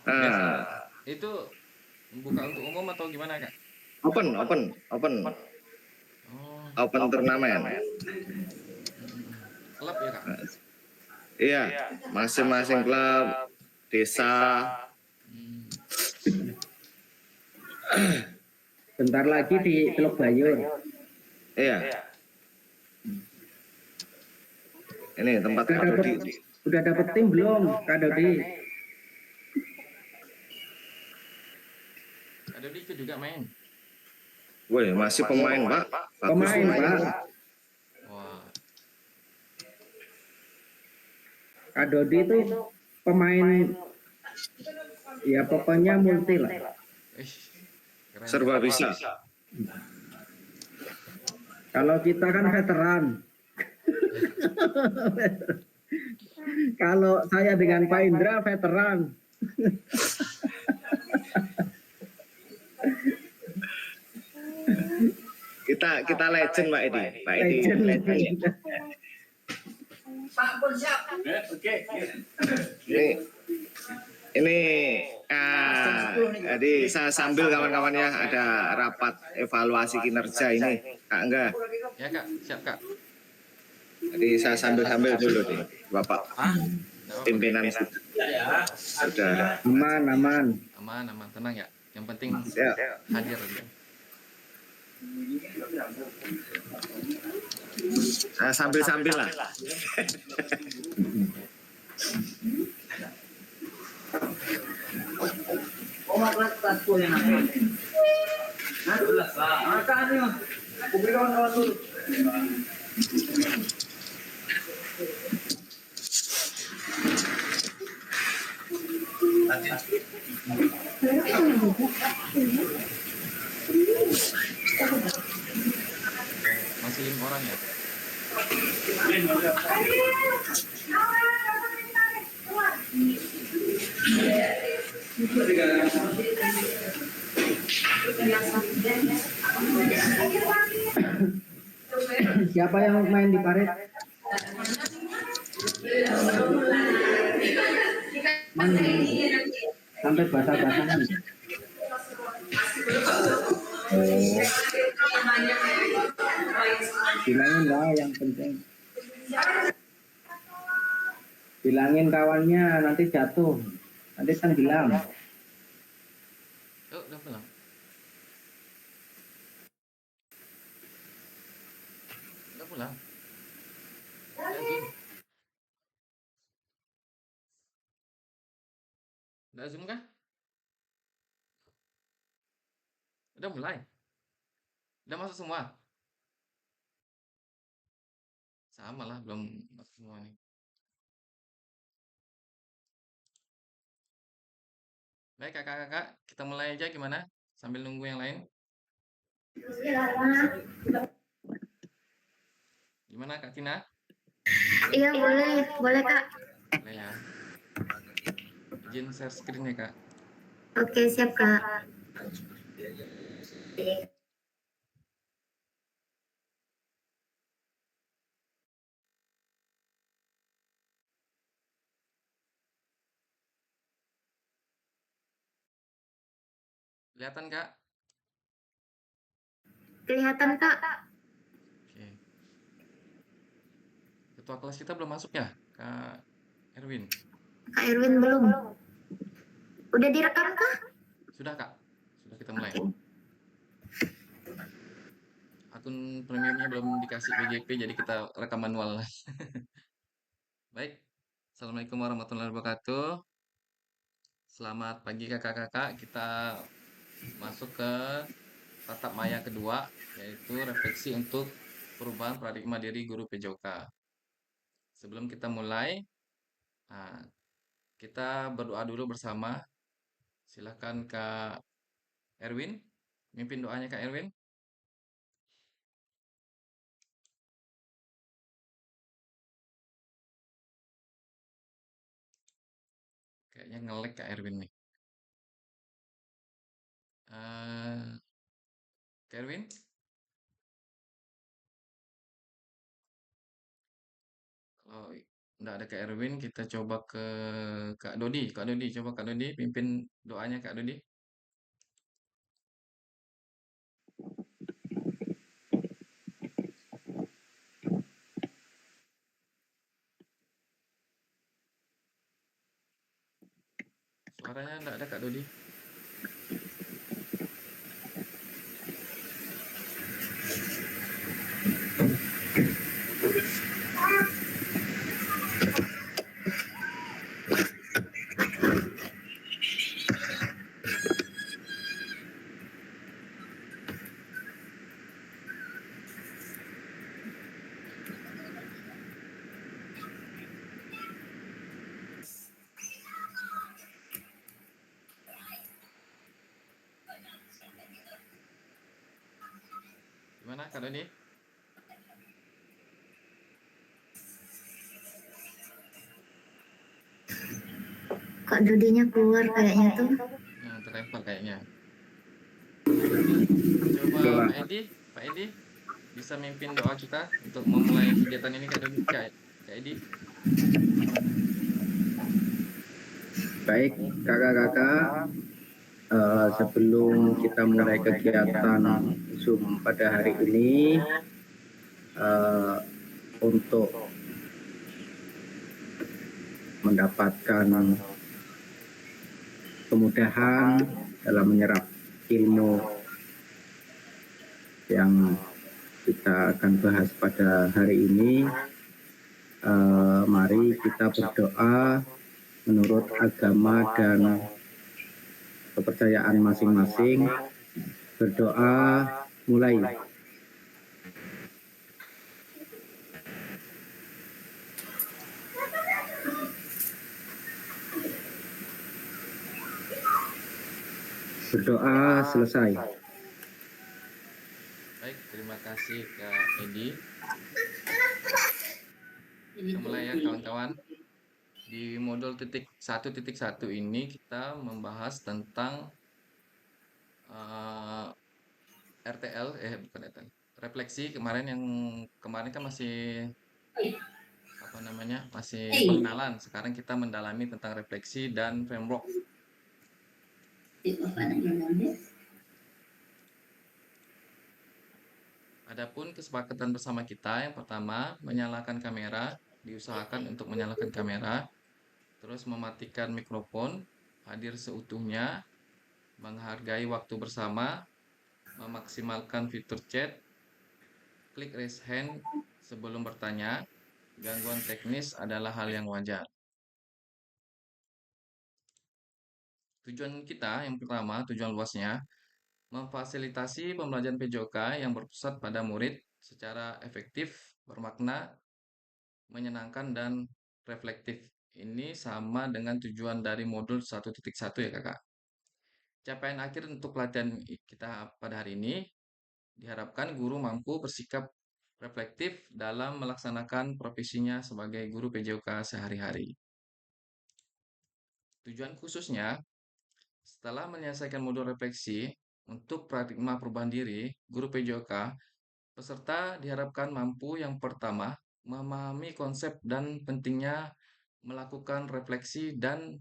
Biasa Ah, itu buka untuk umum atau gimana, Kak? open Oh, turnamen. klub ya, Kak? Iya, masing-masing klub desa. Hmm. Bentar lagi di Teluk Bayur. Iya, ini tempat Kak Dodi. Udah dapet tim belum, Kak Dodi? Kak Dodi ikut juga main. Woi, masih pemain, Pak. Bagus Pemain, pemain. Pak. Wah, Kak Dodi itu pemain, ya pokoknya multi lah. keren. Serba bisa. Kalau kita kan veteran. Kalau saya dengan Pak Indra veteran. Kita legend, Pak Edi. Pak Edi. Legend. Pak Pur siap. Oke. Ini jadi saya sambil kawan-kawan ya ada rapat evaluasi kinerja ini, Kak Angga. Ya, Kak, siap, Kak. Jadi saya sambil dulu nih, Bapak. Pimpinan sudah Aman. Aman, tenang ya. Yang penting ya. hadir dia. Saya sambil lah. Masih 5 orang ya? Siapa yang main di parit? Mana? Sampai basah-basahan. Bilangin lah yang penting. Bilangin kawannya nanti jatuh. Nanti tenggelam. Oh, udah pulang. Udah pulang. Udah Zoom kah? Udah mulai. Udah masuk semua. Sama lah, belum masuk semua nih. Baik, kakak-kakak, kita mulai aja gimana? Sambil nunggu yang lain. Gimana, Kak Tina? Iya, boleh Kak. Boleh ya. Izin share screen ya, Kak. Oke, siap Kak. Kelihatan, Kak? Kelihatan Kak. Oke. Ketua kelas kita belum masuk ya, Kak Erwin? Kak Erwin belum. Udah direkam Kak? Sudah, Kak. Sudah kita mulai. Akun premiumnya belum dikasih BGP, jadi kita rekam manual. Baik. Assalamualaikum warahmatullahi wabarakatuh. Selamat pagi kakak-kakak. Kita masuk ke tatap maya kedua, yaitu refleksi untuk perubahan paradigma diri guru PJOK. Sebelum kita mulai, kita berdoa dulu bersama. Silahkan Kak Erwin, mimpin doanya Kak Erwin. Kayaknya nge-lag Kak Erwin nih. Kak Erwin? Kalau nggak ada Kak Erwin, kita coba ke Kak Dodi. Kak Dodi, coba Kak Dodi pimpin doanya Kak Dodi. Suaranya nggak ada Kak Dodi. Gimana Kak Dodi? Kok Dodinya keluar kayaknya tuh. Terlempar kayaknya. Coba Coba. Pak Edi bisa mimpin doa kita untuk memulai kegiatan ini Kak Dodi, Kak Edi. Baik, kakak-kakak, sebelum kita mulai kegiatan Zoom pada hari ini, untuk mendapatkan kemudahan dalam menyerap ilmu yang kita akan bahas pada hari ini, mari kita berdoa menurut agama dan kepercayaan masing-masing. Berdoa mulai. Berdoa selesai. Baik, terima kasih Kak Edi. Kita mulai ya kawan-kawan. Di modul 1.1 ini kita membahas tentang RTL, bukan RTL, refleksi kemarin yang kemarin kan masih apa namanya masih pengenalan. Sekarang kita mendalami tentang refleksi dan framework. Adapun kesepakatan bersama kita yang pertama menyalakan kamera, diusahakan untuk menyalakan kamera, terus mematikan mikrofon, hadir seutuhnya, menghargai waktu bersama, memaksimalkan fitur chat, klik raise hand sebelum bertanya. Gangguan teknis adalah hal yang wajar. Tujuan kita yang pertama, tujuan luasnya, memfasilitasi pembelajaran PJOK yang berpusat pada murid secara efektif, bermakna, menyenangkan, dan reflektif. Ini sama dengan tujuan dari modul 1.1 ya kakak. Capaian akhir untuk pelatihan kita pada hari ini, diharapkan guru mampu bersikap reflektif dalam melaksanakan profesinya sebagai guru PJOK sehari-hari. Tujuan khususnya, setelah menyelesaikan modul refleksi, untuk paradigma perubahan diri, guru PJOK, peserta diharapkan mampu yang pertama, memahami konsep dan pentingnya melakukan refleksi dan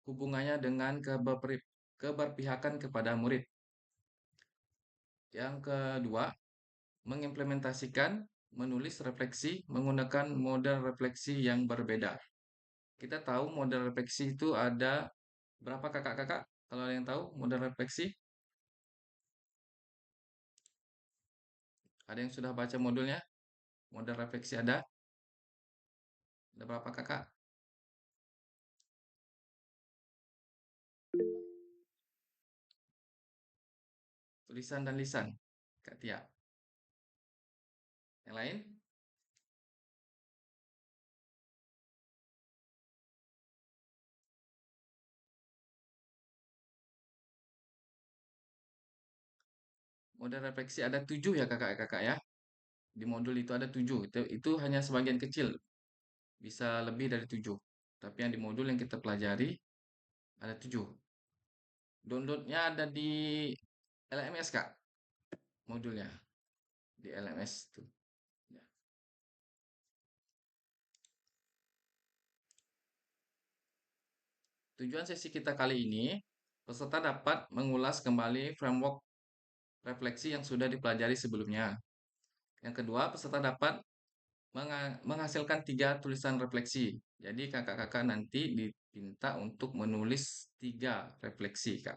hubungannya dengan keberpihakan kepada murid. Yang kedua, mengimplementasikan, menulis refleksi menggunakan model refleksi yang berbeda. Kita tahu model refleksi itu ada berapa kakak-kakak? Kalau ada yang tahu model refleksi? Ada yang sudah baca modulnya? Model refleksi ada? Ada berapa kakak? Tulisan dan lisan. Kak Tia. Yang lain? Model refleksi ada 7 ya kakak-kakak ya. Di modul itu ada 7. Itu hanya sebagian kecil. Bisa lebih dari 7. Tapi yang di modul yang kita pelajari ada 7. Downloadnya ada di LMS kak. Modulnya. Di LMS tuh. Ya. Tujuan sesi kita kali ini, peserta dapat mengulas kembali framework refleksi yang sudah dipelajari sebelumnya. Yang kedua, peserta dapat menghasilkan 3 tulisan refleksi. Jadi kakak-kakak nanti diminta untuk menulis 3 refleksi, Kak,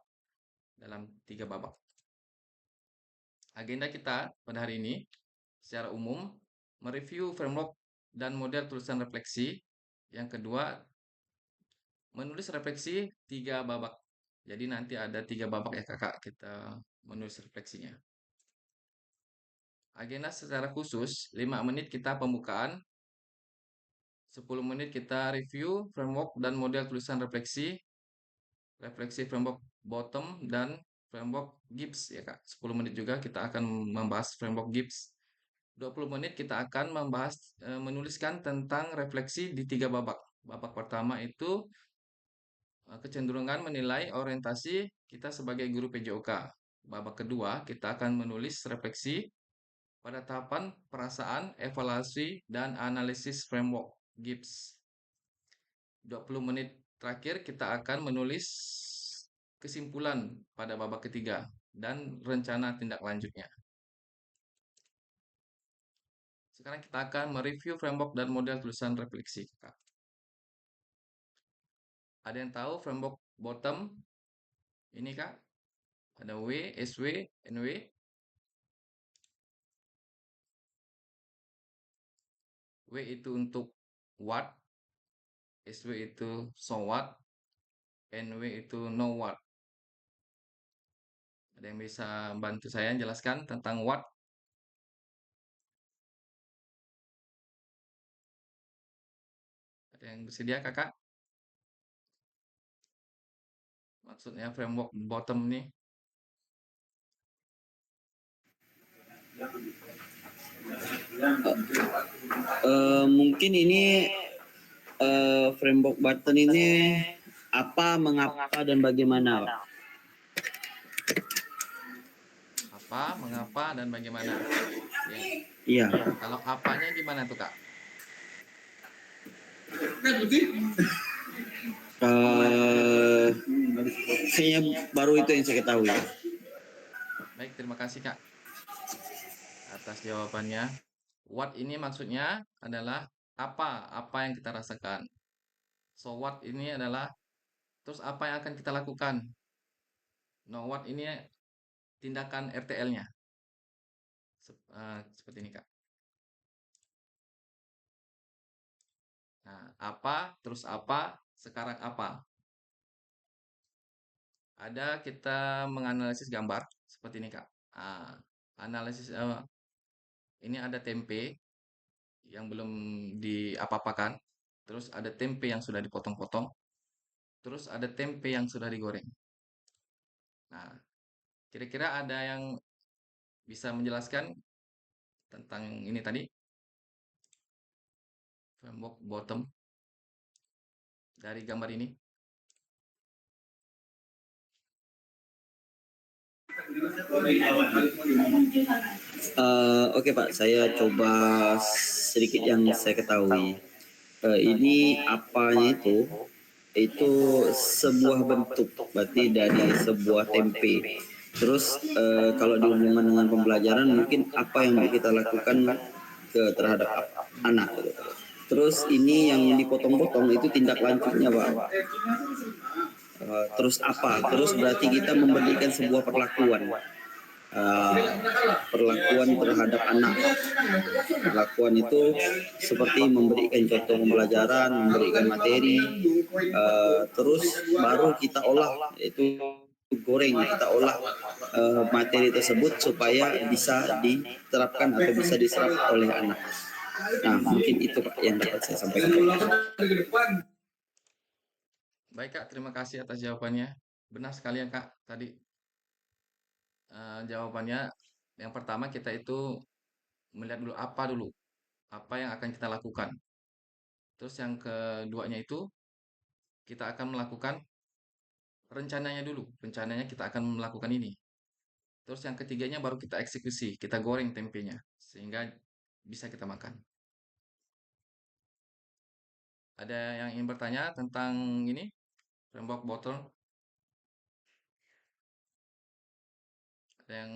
dalam 3 babak. Agenda kita pada hari ini, secara umum, mereview framework dan model tulisan refleksi. Yang kedua, menulis refleksi 3 babak. Jadi nanti ada 3 babak ya kakak kita menulis refleksinya. Agenda secara khusus, 5 menit kita pembukaan, 10 menit kita review framework dan model tulisan refleksi, refleksi framework bottom dan framework Gibbs ya Kak. 10 menit juga kita akan membahas framework Gibbs. 20 menit kita akan membahas menuliskan tentang refleksi di 3 babak. Babak pertama itu kecenderungan menilai orientasi kita sebagai guru PJOK. Babak kedua kita akan menulis refleksi pada tahapan perasaan, evaluasi, dan analisis framework Gibbs. 20 menit terakhir kita akan menulis kesimpulan pada babak ketiga dan rencana tindak lanjutnya. Sekarang kita akan mereview framework dan model tulisan refleksi. Ada yang tahu framework bottom? Ini Kak, ada W, SW, NW. W itu untuk what, SW itu so what, NW itu know what. Ada yang bisa bantu saya jelaskan tentang what? Ada yang bersedia kakak? Maksudnya framework bottom nih. Mungkin ini framework button ini apa, mengapa, dan bagaimana, Pak? Apa, mengapa, dan bagaimana. Ya. Iya. Kalau apanya gimana tuh Kak? Kayaknya baru itu yang saya ketahui. Baik, terima kasih Kak atas jawabannya. What ini maksudnya adalah apa yang kita rasakan. So what ini adalah terus apa yang akan kita lakukan. No what ini tindakan RTL-nya. Seperti ini Kak. Nah, apa, terus apa, sekarang apa. Ada kita menganalisis gambar seperti ini Kak. Analisis ini ada tempe yang belum diapa-apakan. Terus ada tempe yang sudah dipotong-potong. Terus ada tempe yang sudah digoreng. Nah, kira-kira ada yang bisa menjelaskan tentang ini tadi? Framework bottom dari gambar ini. Oke Pak, saya coba sedikit yang saya ketahui. Ini apanya itu sebuah bentuk, berarti dari sebuah tempe. Terus kalau dihubungkan dengan pembelajaran, mungkin apa yang kita lakukan terhadap anak. Terus ini yang dipotong-potong itu tindak lanjutnya Pak. Terus apa? Terus berarti kita memberikan sebuah perlakuan. Perlakuan terhadap anak. Perlakuan itu seperti memberikan contoh pembelajaran, memberikan materi, terus baru kita olah, itu goreng, kita olah materi tersebut supaya bisa diterapkan atau bisa diserap oleh anak. Nah, mungkin itu Pak yang dapat saya sampaikan. Baik Kak, terima kasih atas jawabannya. Benar sekali ya Kak, tadi jawabannya yang pertama kita itu melihat dulu, apa yang akan kita lakukan. Terus yang keduanya itu kita akan melakukan rencananya dulu, rencananya kita akan melakukan ini. Terus yang ketiganya baru kita eksekusi, kita goreng tempenya sehingga bisa kita makan. Ada yang ingin bertanya tentang ini? framework bottom. Ada yang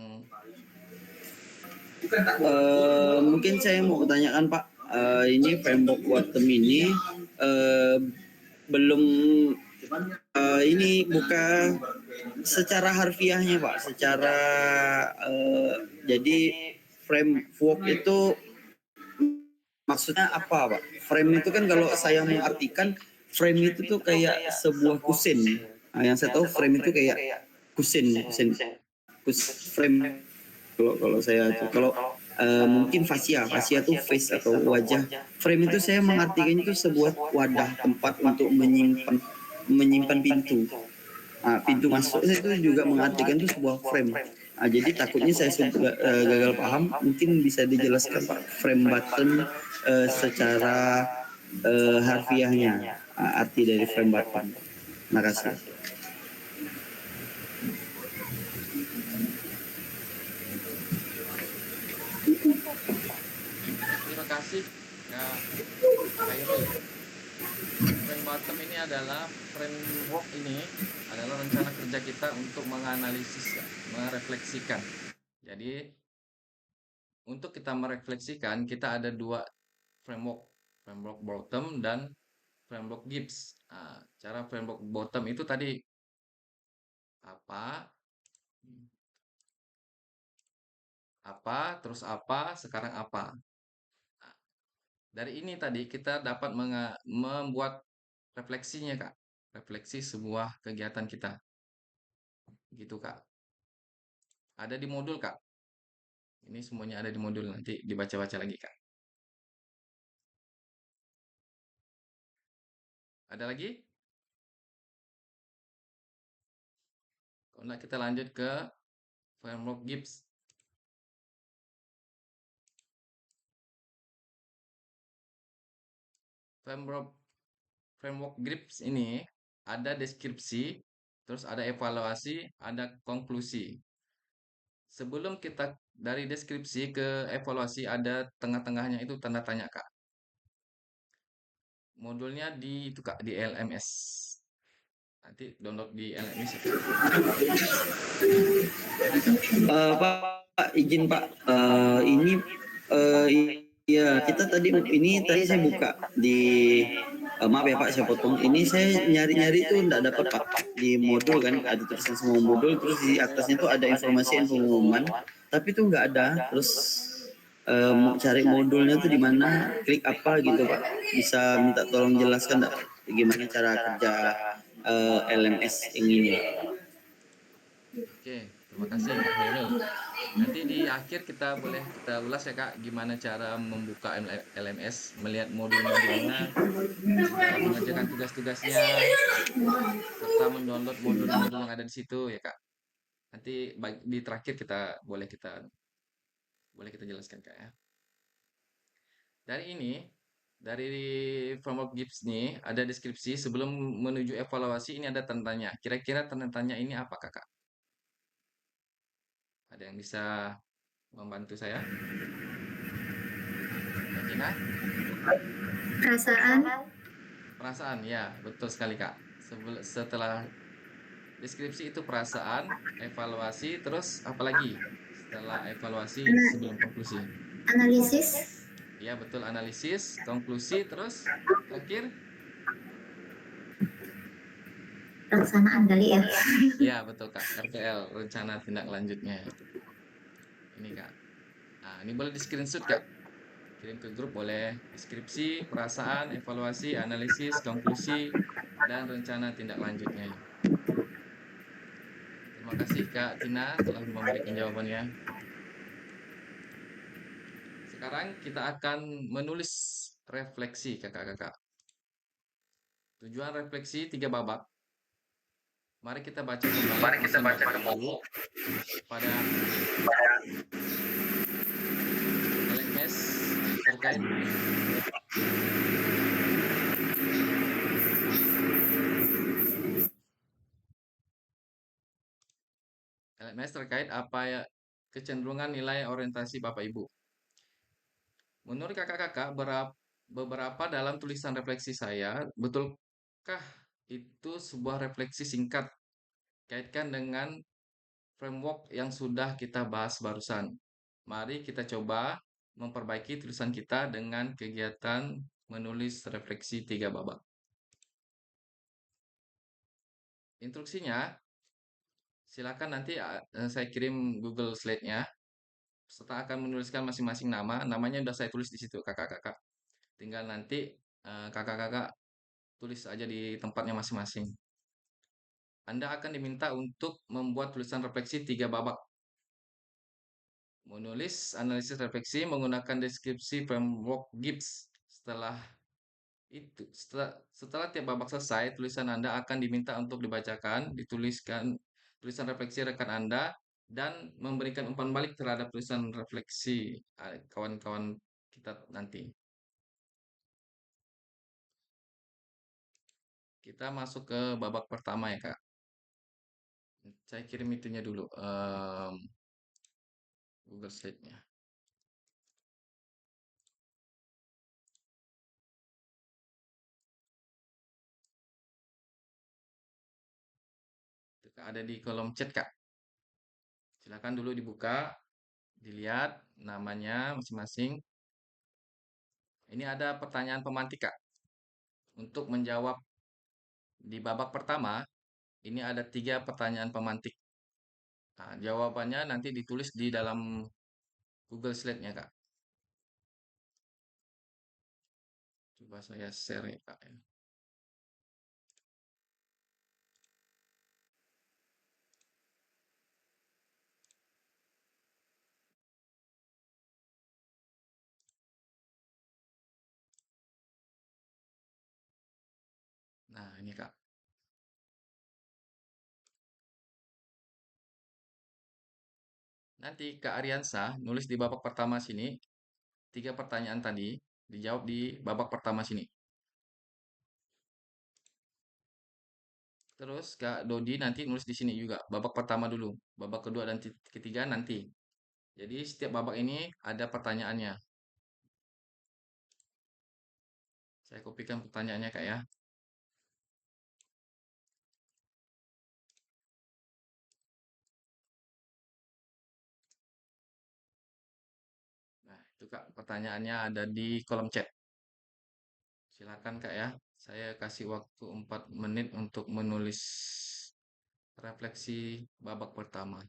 Mungkin saya mau bertanyakan Pak, ini framework bottom ini belum ini buka secara harfiahnya Pak, secara jadi framework itu maksudnya apa Pak? Frame itu kan kalau saya mengartikan frame itu tuh kayak sebuah kusin. Nah, yang saya tahu frame itu kayak kusin frame. Kalau saya kalau mungkin fasia tuh face atau wajah. Frame itu saya mengartikan itu sebuah wadah tempat untuk menyimpan pintu. Nah, pintu masuk saya itu juga mengartikan itu sebuah frame. Nah, jadi takutnya saya gagal paham. Mungkin bisa dijelaskan Pak frame button secara harfiahnya, arti dari frame button. Terima kasih. Terima kasih Kak Khairul. Frame bottom ini adalah framework ini adalah rencana kerja kita untuk menganalisis, merefleksikan. Jadi untuk kita merefleksikan kita ada dua framework, framework bottom dan framework Gibbs. Nah, cara framework bottom itu tadi apa, terus apa, sekarang apa. Nah, dari ini tadi kita dapat membuat refleksinya Kak, refleksi sebuah kegiatan kita, gitu Kak. Ada di modul Kak. Ini semuanya ada di modul, nanti dibaca-baca lagi Kak. Ada lagi? Kalau enggak kita lanjut ke framework Gibbs. Framework Gibbs ini ada deskripsi, terus ada evaluasi, ada konklusi. Sebelum kita dari deskripsi ke evaluasi ada tengah-tengahnya itu tanda tanya Kak. Modulnya di itu Kak, di LMS. Nanti download di LMS ya Kak. Pak, izin Pak, ini ya kita tadi saya buka di maaf ya Pak saya potong. Ini saya nyari-nyari itu enggak dapat Pak di modul kan ada tulisan semua modul terus di atasnya tuh ada informasi pengumuman tapi itu enggak ada. Terus mau cari modulnya tuh di mana, klik apa gitu Pak. Bisa minta tolong jelaskan enggak gimana cara kerja LMS ini? Oke, terima kasih Kak Hairul. Nanti di akhir kita ulas ya Kak, gimana cara membuka LMS, melihat modul-modulnya, cara mengerjakan tugas-tugasnya, serta mendownload modul-modul yang ada di situ ya Kak. Nanti di terakhir boleh kita jelaskan Kak ya. Dari framework Gibbs nih ada deskripsi sebelum menuju evaluasi ini ada tanda tanya. Kira-kira tanda tanya ini apa Kak? Ada yang bisa membantu saya? Kak Gina? Perasaan, Perasaan, ya betul sekali Kak. Setelah deskripsi itu perasaan, evaluasi, terus apa lagi? Setelah evaluasi sebelum konklusi. analisis, Ya betul, analisis, konklusi, terus terakhir? pelaksanaan kali ya. Ya betul Kak, RTL, rencana tindak lanjutnya. Ini Kak. Nah, ini boleh di screenshot Kak. Kirim ke grup boleh. Deskripsi, perasaan, evaluasi, analisis, konklusi, dan rencana tindak lanjutnya. Terima kasih Kak Tina telah memberikan jawabannya. Sekarang kita akan menulis refleksi kakak-kakak. Tujuan refleksi 3 babak. Mari kita baca kembali pesan Bapak Ibu pada LMS terkait apa ya kecenderungan nilai orientasi Bapak Ibu. Menurut kakak-kakak beberapa dalam tulisan refleksi saya, betulkah itu sebuah refleksi singkat kaitkan dengan framework yang sudah kita bahas barusan. Mari kita coba memperbaiki tulisan kita dengan kegiatan menulis refleksi 3 babak. Instruksinya, silakan nanti saya kirim Google Slide-nya. Serta akan menuliskan masing-masing nama. Namanya sudah saya tulis di situ, kakak-kakak. Tinggal nanti kakak-kakak tulis aja di tempatnya masing-masing. Anda akan diminta untuk membuat tulisan refleksi 3 babak. Menulis analisis refleksi menggunakan deskripsi framework Gibbs. Setelah tiap babak selesai, tulisan Anda akan diminta untuk dibacakan, dituliskan tulisan refleksi rekan Anda, dan memberikan umpan balik terhadap tulisan refleksi kawan-kawan kita nanti. Kita masuk ke babak pertama ya, Kak. Saya kirim itunya dulu, Google Slide-nya. Ada di kolom chat, Kak. Silakan dulu dibuka, dilihat namanya masing-masing. Ini ada pertanyaan pemantik, Kak. Untuk menjawab di babak pertama, ini ada 3 pertanyaan pemantik. Nah, jawabannya nanti ditulis di dalam Google Slide-nya, Kak. Coba saya share ya, Kak. Nah, ini, Kak. Nanti Kak Ariansa nulis di babak pertama sini, 3 pertanyaan tadi dijawab di babak pertama sini. Terus Kak Dodi nanti nulis di sini juga, babak pertama dulu, babak kedua dan ketiga nanti. Jadi setiap babak ini ada pertanyaannya. Saya kopikan pertanyaannya, Kak ya. Nah, itu Kak, pertanyaannya ada di kolom chat. Silakan Kak ya. Saya kasih waktu 4 menit untuk menulis refleksi babak pertama.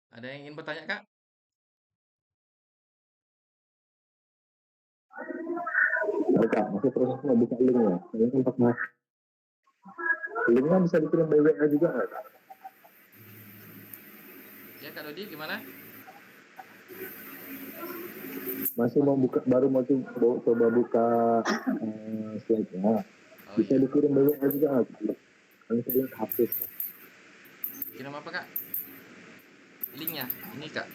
Ada yang ingin bertanya, Kak? Kak, masih proses mau buka linknya. Ini kan pas mas. Linknya bisa dikirim by WA juga nggak, Kak? Ya, Kak Dodi gimana? Masih mau buka, baru mau coba buka slide-nya. Oh Bisa iya. dikirim by WA juga nggak? Kami saya lihat HP. Kirim apa, Kak? Linknya, ini Kak.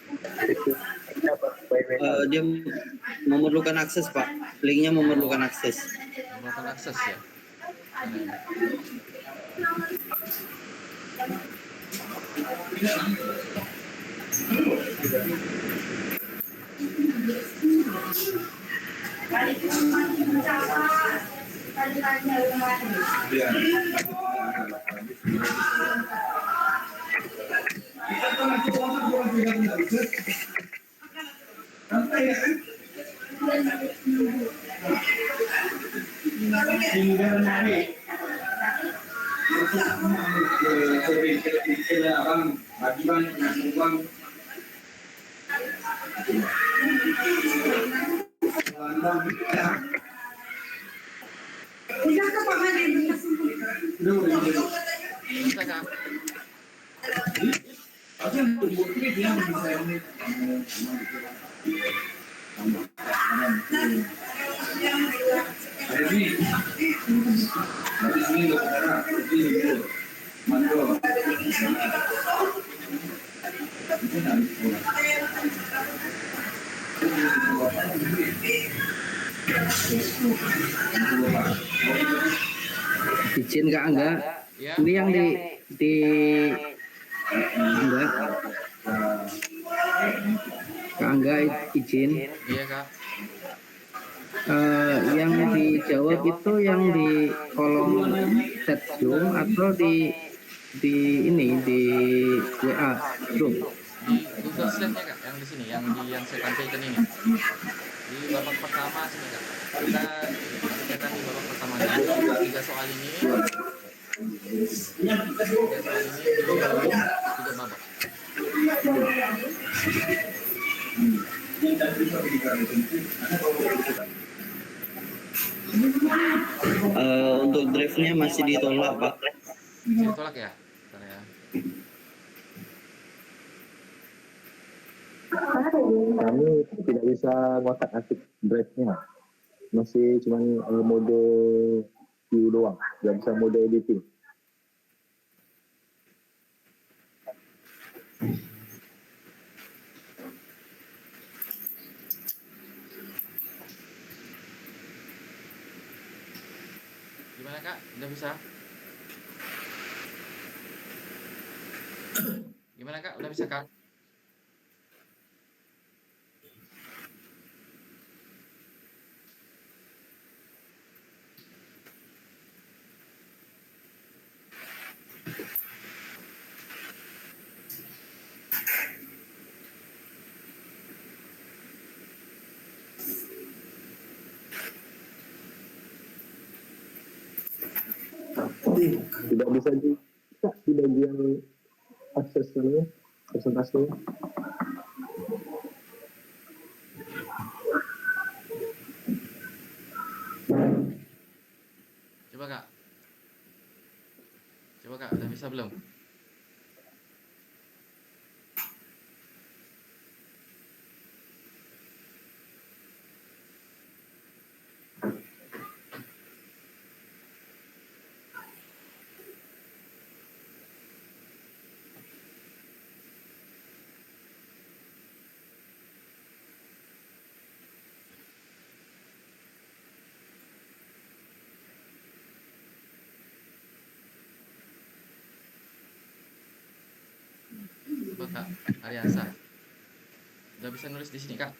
Dia memerlukan akses, Pak. Linknya memerlukan akses. Memerlukan akses ya. Bisa, Kak. Izin Kak Angga. Ya, Ini yang di Angga. Kak Angga izin. iya Kak. Yang dijawab itu yang di kolom chat Zoom atau di ini di WA grup. Di Google Slide-nya Kak, yang di sini, yang saya tampilkan ini. Di babak pertama sini Kak. Kita kerjakan di babak pertamanya. Tiga soal ini di 3 babak. Untuk drive-nya masih ditolak Pak. Masih ditolak ya? Bentar ya. Kami tidak bisa ngotak-atik drive-nya. Masih cuma mode view doang, nggak bisa mode editing. Gimana Kak? Udah bisa? Gimana Kak? Udah bisa Kak? Tidak bisa di bagian aksesnya, presentasinya. Coba Kak. Coba Kak, udah bisa belum? Coba Kak, Ariansa. Udah bisa nulis di sini Kak?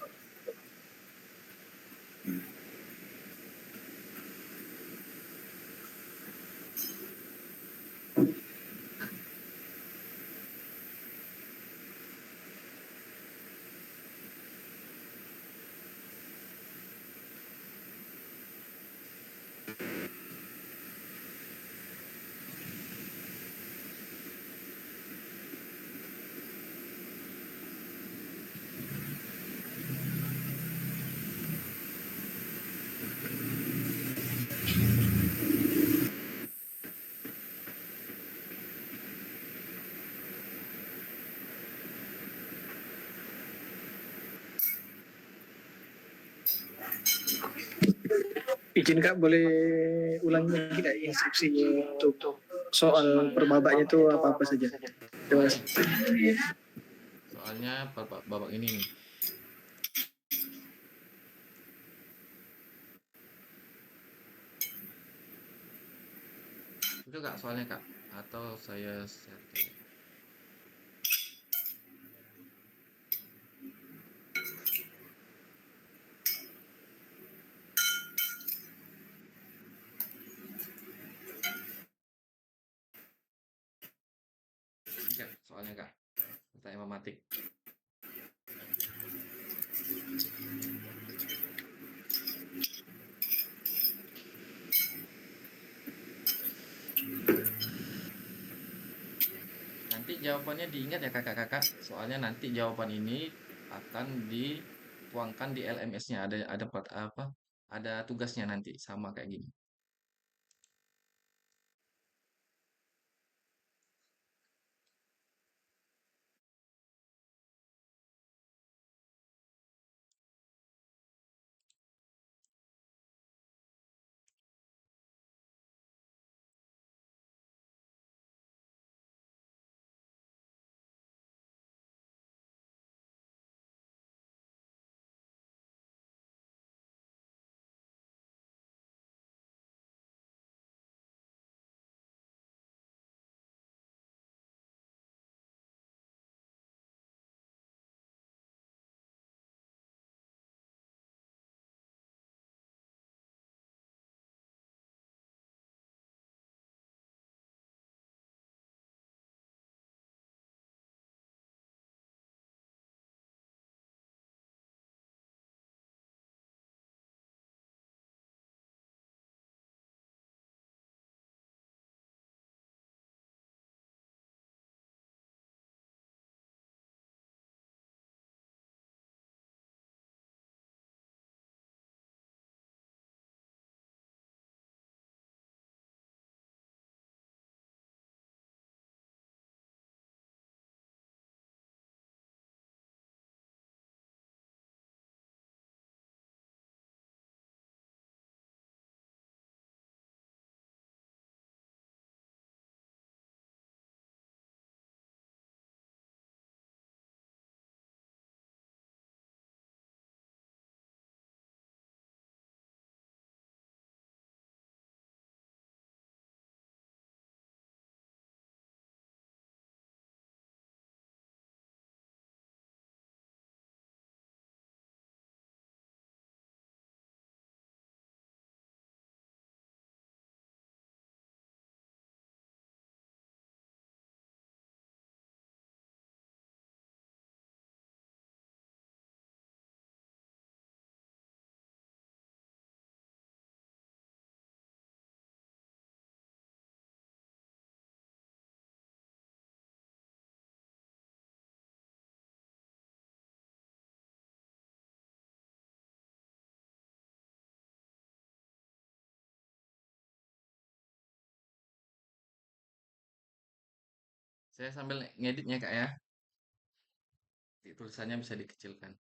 Izin Kak, boleh ulangi lagi nggak instruksinya untuk soal per babaknya itu apa-apa saja? Terima kasih. Soalnya babak ini nih. Itu Kak soalnya Kak. Atau saya share ke ya. Ini Kak soalnya Kak. Pertanyaan mematik. Nanti jawabannya diingat ya kakak-kakak. Soalnya nanti jawaban ini akan dituangkan di LMS-nya. Ada tugasnya nanti sama kayak gini. Saya sambil ngeditnya Kak ya. Tulisannya bisa dikecilkan.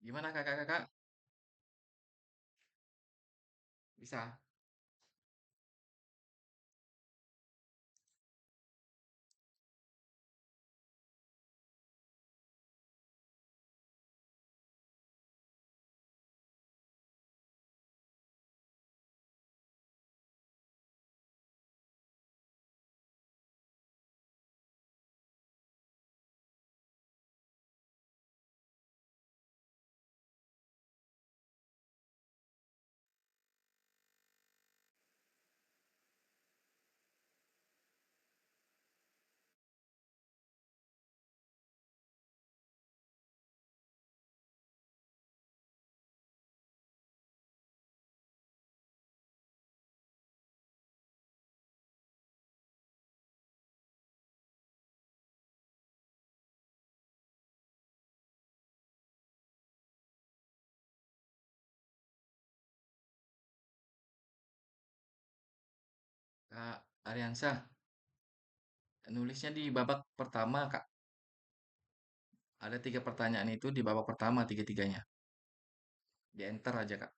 Gimana kakak-kakak? Bisa? Kak Ariansyah, nulisnya di babak pertama Kak. Ada 3 pertanyaan itu di babak pertama tiga-tiganya. Di enter aja Kak.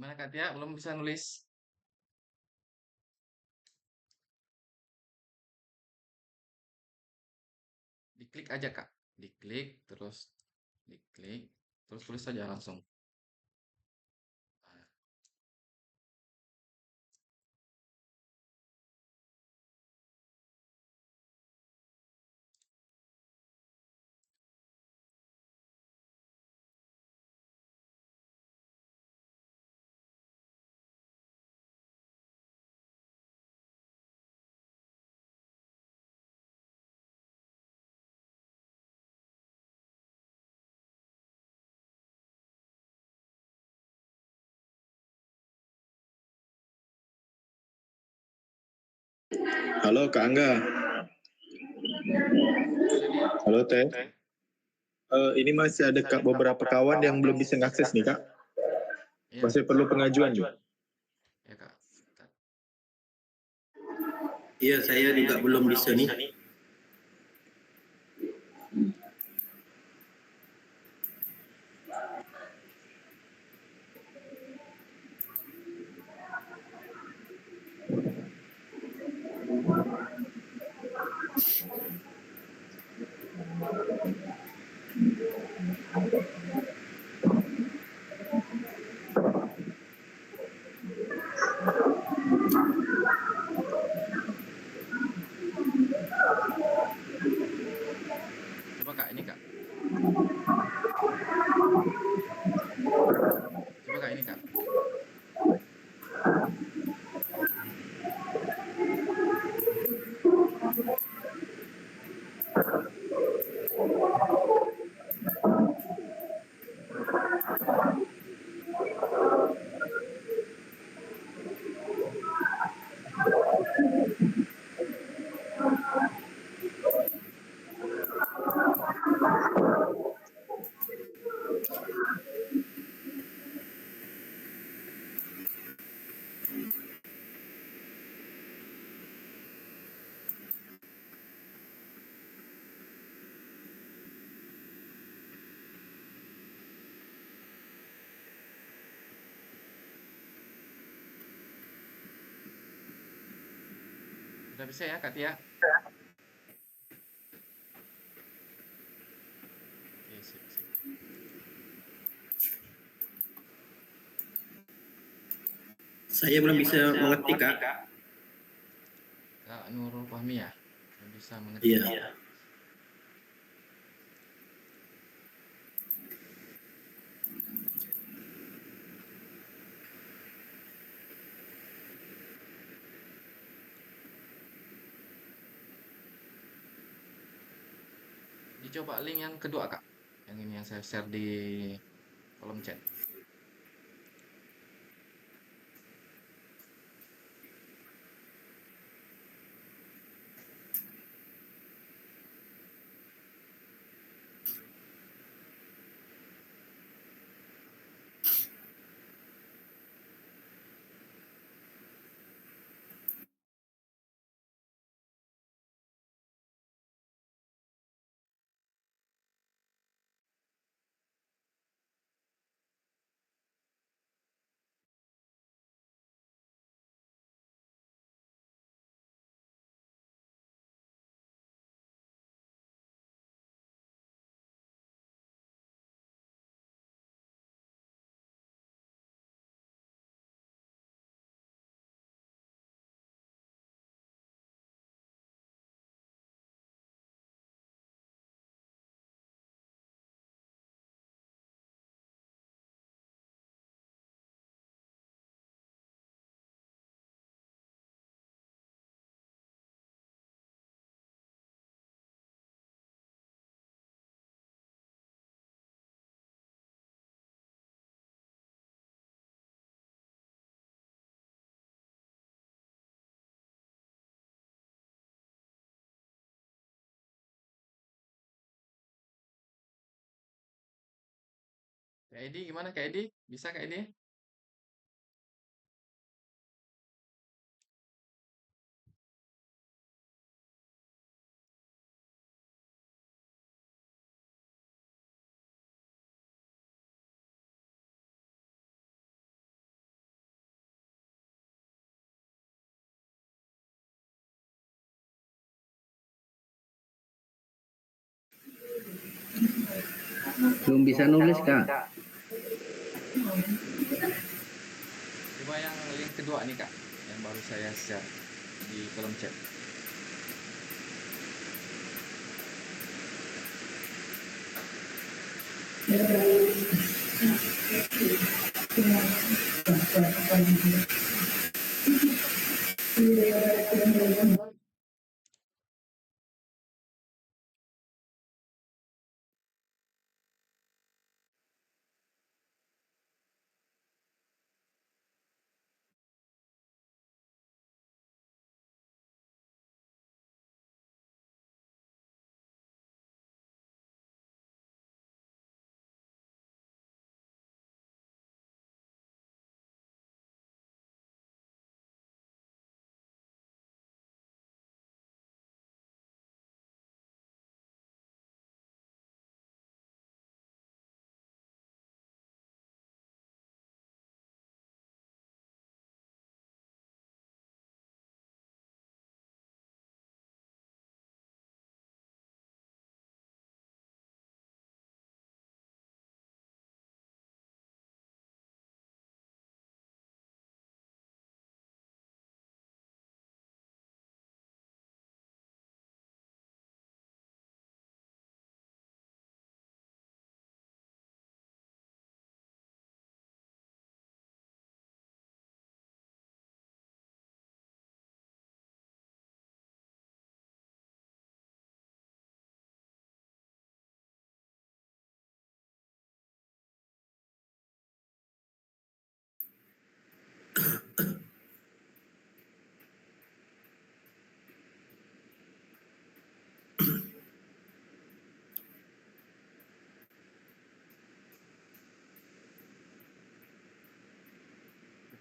Gimana Kak Tia? Belum bisa nulis? Diklik aja Kak. Diklik, terus tulis saja langsung. Nah, Halo Kak Angga. bisa lihat. Halo Teh. Ini masih ada beberapa kawan yang belum bisa mengakses nih Kak. Iya, Masih perlu pengajuan nih. ya Kak. Bentar. Iya, saya juga belum bisa nih. Coba Kak, ini Kak. Coba Kak, ini Kak. Udah bisa ya Kak Tia? Oke, sip, sip. Saya belum bisa mengerti, Kak. Kak Nurul Fahmi ya? Belum bisa mengetik. Iya. Dicoba link yang kedua Kak. Yang ini yang saya share di kolom chat. Kak Edi gimana Kak Edi? Bisa Kak Edi? Belum bisa nulis, Kak. Coba yang link kedua nih Kak, yang baru saya share di kolom chat.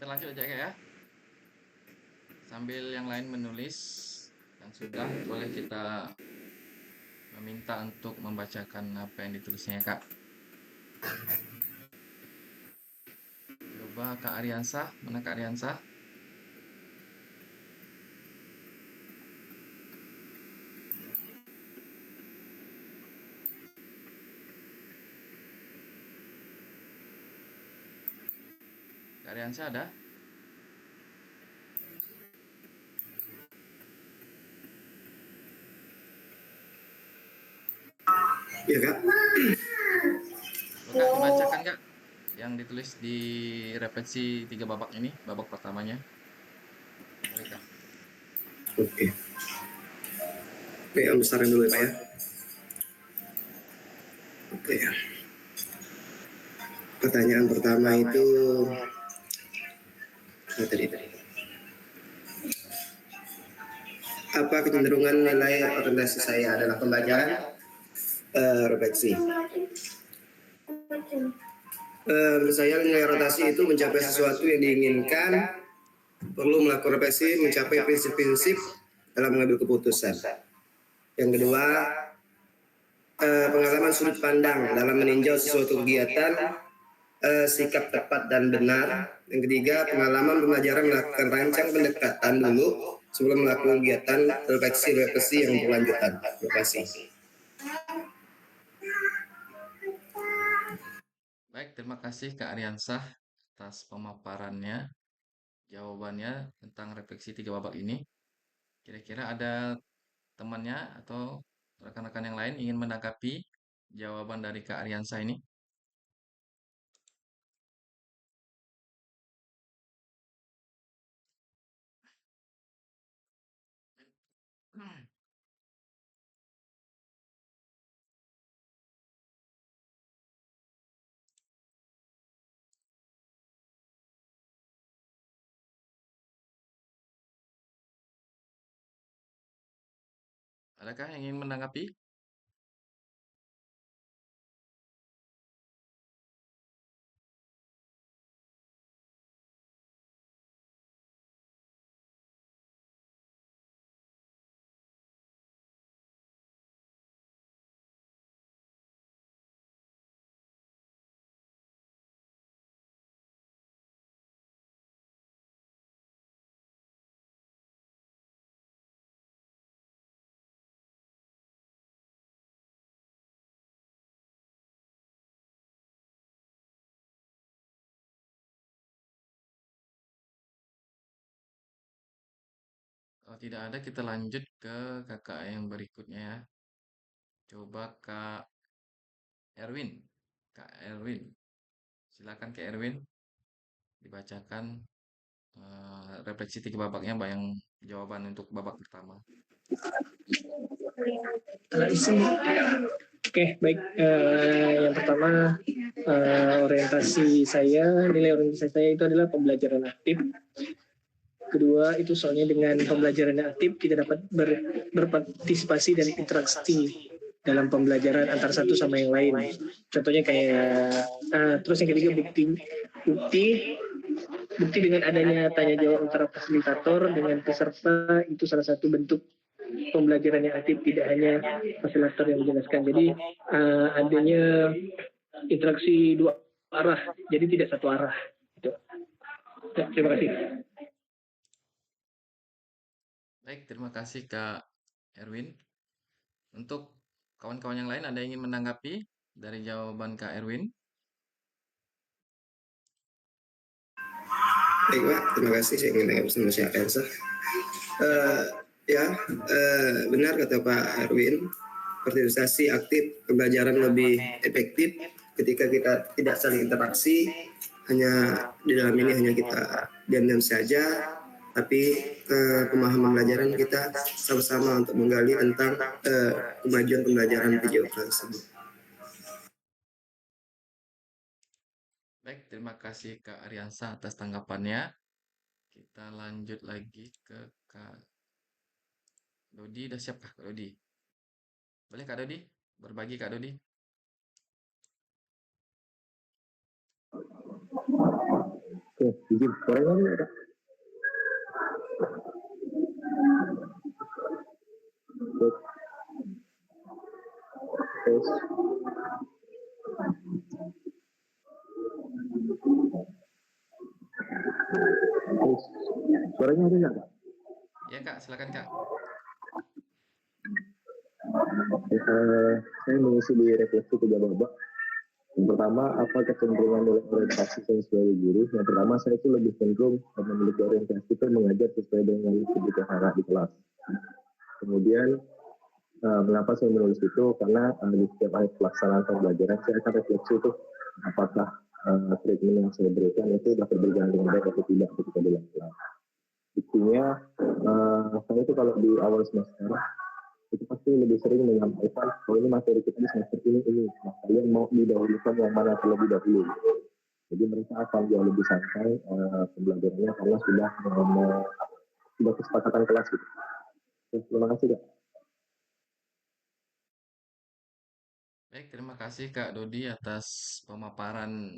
Kita lanjut aja Kak ya. Sambil yang lain menulis yang sudah, boleh kita meminta untuk membacakan apa yang ditulisnya Kak. Coba Kak Ariansah, mana Kak Ariansah? Kak Ariansah ada? Ya Kak. Coba Kak dibacakan Kak yang ditulis di repetisi 3 babak ini, babak pertamanya. Boleh Kak? Oke. Oke, besarin dulu ya Pak ya. Oke. Pertanyaan pertama itu tadi. Apa kecenderungan nilai orientasi saya adalah pembelajaran refleksi? Menurut saya nilai orientasi itu mencapai sesuatu yang diinginkan, perlu melakukan refleksi, mencapai prinsip-prinsip dalam mengambil keputusan. Yang kedua, pengalaman sudut pandang dalam meninjau sesuatu kegiatan, sikap tepat dan benar. Yang ketiga, pengalaman pembelajaran melakukan rancang pendekatan dulu sebelum melakukan kegiatan refleksi yang berkelanjutan. Terima kasih. Baik, terima kasih Kak Ariansah atas pemaparannya, jawabannya tentang refleksi 3 babak ini. Kira-kira ada temannya atau rekan-rekan yang lain ingin menanggapi jawaban dari Kak Ariansah ini? Adakah yang ingin menanggapi? tidak ada, kita lanjut ke kakak yang berikutnya ya. Coba Kak Erwin. Kak Erwin. Silakan Kak Erwin dibacakan refleksi 3 babaknya, bayang jawaban untuk babak pertama. Oke, baik. Yang pertama, nilai orientasi saya itu adalah pembelajaran aktif. Kedua, itu soalnya dengan pembelajaran aktif kita dapat berpartisipasi dan interaksi dalam pembelajaran antar satu sama yang lain. Contohnya kayak, terus yang ketiga bukti dengan adanya tanya jawab antara fasilitator dengan peserta itu salah satu bentuk pembelajaran yang aktif, tidak hanya fasilitator yang menjelaskan. Jadi adanya interaksi dua arah, jadi tidak satu arah. Gitu. Ya, terima kasih. Baik, terima kasih Kak Erwin. Untuk kawan-kawan yang lain, ada yang ingin menanggapi dari jawaban Kak Erwin? Baik Pak, terima kasih. Saya ingin tanya bersama Syekh Elsa. Benar kata Pak Erwin, partisipasi aktif, pembelajaran lebih efektif ketika kita tidak saling interaksi, hanya di dalam ini hanya kita diam-diam saja, tapi pemahaman pembelajaran kita sama-sama untuk menggali tentang kemajuan pembelajaran video tersebut. Baik, terima kasih Kak Ariansa atas tanggapannya. Kita lanjut lagi ke Kak Dodi. Udah siap Kak Dodi? Boleh Kak Dodi? Berbagi Kak Dodi? Oke, izin. Suaranya ini ada. Tes. Tes. Tes. Suaranya ada nggak, Kak? Ya Kak, silakan Kak. Saya mengisi di refleksi 3 babak. Yang pertama, apa kecenderungan dalam orientasi saya sebagai guru? Yang pertama, saya itu lebih cenderung memiliki orientasi itu mengajar sesuai dengan kebutuhan anak di kelas. Kemudian, mengapa saya menulis itu? Karena di setiap ayat pelaksanaan pembelajaran, saya akan refleksi itu apakah treatment yang saya berikan itu dapat berjalan dengan baik atau tidak ketika di kelas. Buktinya, saya itu kalau di awal semester, itu pasti lebih sering menyampaikan kalau ini materi kita di semester ini. Nah, kalian mau didahulukan yang mana terlebih dahulu. Jadi mereka akan jauh lebih santai pembelajarannya karena sudah kesepakatan kelas gitu. Terima kasih Kak. Baik, terima kasih Kak Dodi atas pemaparan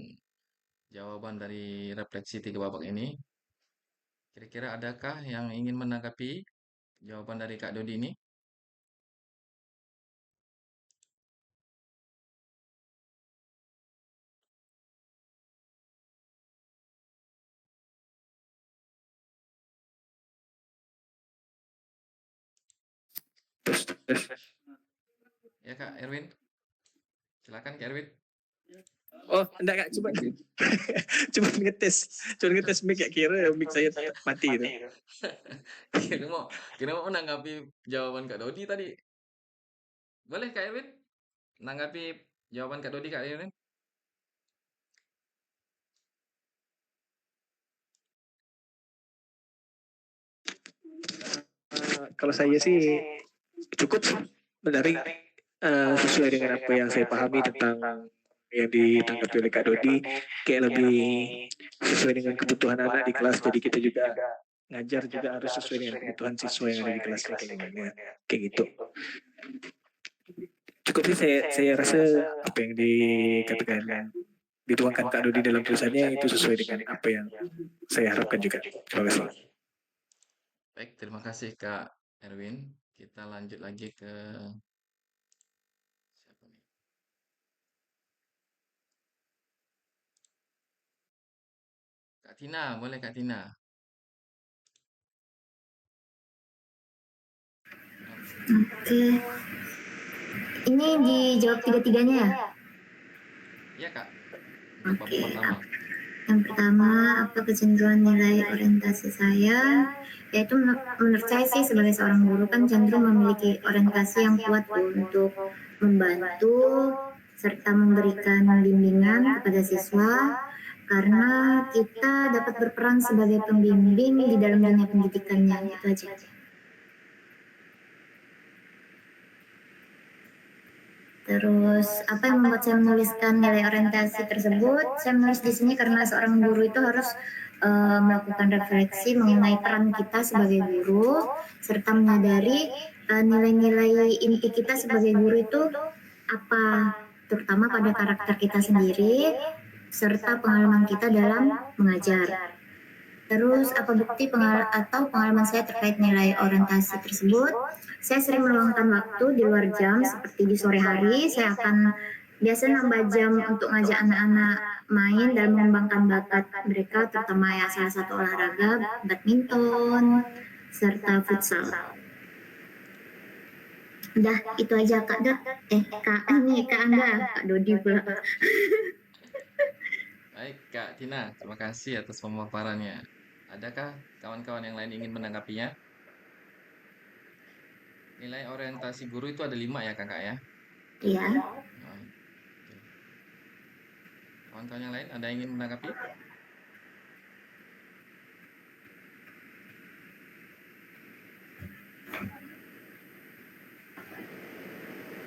jawaban dari refleksi 3 babak ini. Kira-kira adakah yang ingin menanggapi jawaban dari Kak Dodi ini? Ya Kak Erwin, silakan Kak Erwin. Oh, enggak Kak, cuma ngetes mic ya, kira mic saya mati gitu. Kira mau menanggapi jawaban Kak Dodi tadi. Boleh Kak Erwin menanggapi jawaban Kak Dodi Kak Erwin? Kalau saya sih cukup dari sesuai dengan apa yang saya pahami tentang yang ditanggapi oleh Kak Dodi, kayak lebih sesuai dengan kebutuhan anak di kelas. Jadi kita juga ngajar juga harus sesuai dengan kebutuhan siswa yang ada di kelas kayak gitu. Cukup sih, saya rasa apa yang dikatakan dituangkan Kak Dodi dalam tulisannya itu sesuai dengan apa yang saya harapkan juga. Terima kasih. Baik, terima kasih Kak Erwin. Kita lanjut lagi ke siapa nih? Kak Tina, boleh Kak Tina? Oke. Ini dijawab tiga-tiganya ya? Iya Kak, untuk babak pertama. Yang pertama, apa kecenderungan nilai orientasi saya? Yaitu menurut saya sih sebagai seorang guru kan cenderung memiliki orientasi yang kuat untuk membantu serta memberikan bimbingan kepada siswa, karena kita dapat berperan sebagai pembimbing di dalam dunia pendidikannya. Itu aja. Terus apa yang membuat saya menuliskan nilai orientasi tersebut? Saya menulis di sini karena seorang guru itu harus melakukan refleksi mengenai peran kita sebagai guru, serta menyadari nilai-nilai inti kita sebagai guru itu apa, terutama pada karakter kita sendiri, serta pengalaman kita dalam mengajar. Terus apa bukti pengalaman saya terkait nilai orientasi tersebut? Saya sering meluangkan waktu di luar jam, seperti di sore hari. Saya akan biasa nambah jam untuk ngajak anak-anak main dan mengembangkan bakat mereka, terutama ya salah satu olahraga, badminton, serta futsal. Udah, itu aja Kak Anda, Kak Dodi pula. Baik, Kak Tina, terima kasih atas pemaparannya. Adakah kawan-kawan yang lain ingin menanggapinya? Nilai orientasi guru itu ada 5 ya, Kakak ya? Iya. Nah, oke. Kawan-kawan yang lain ada yang ingin menanggapi?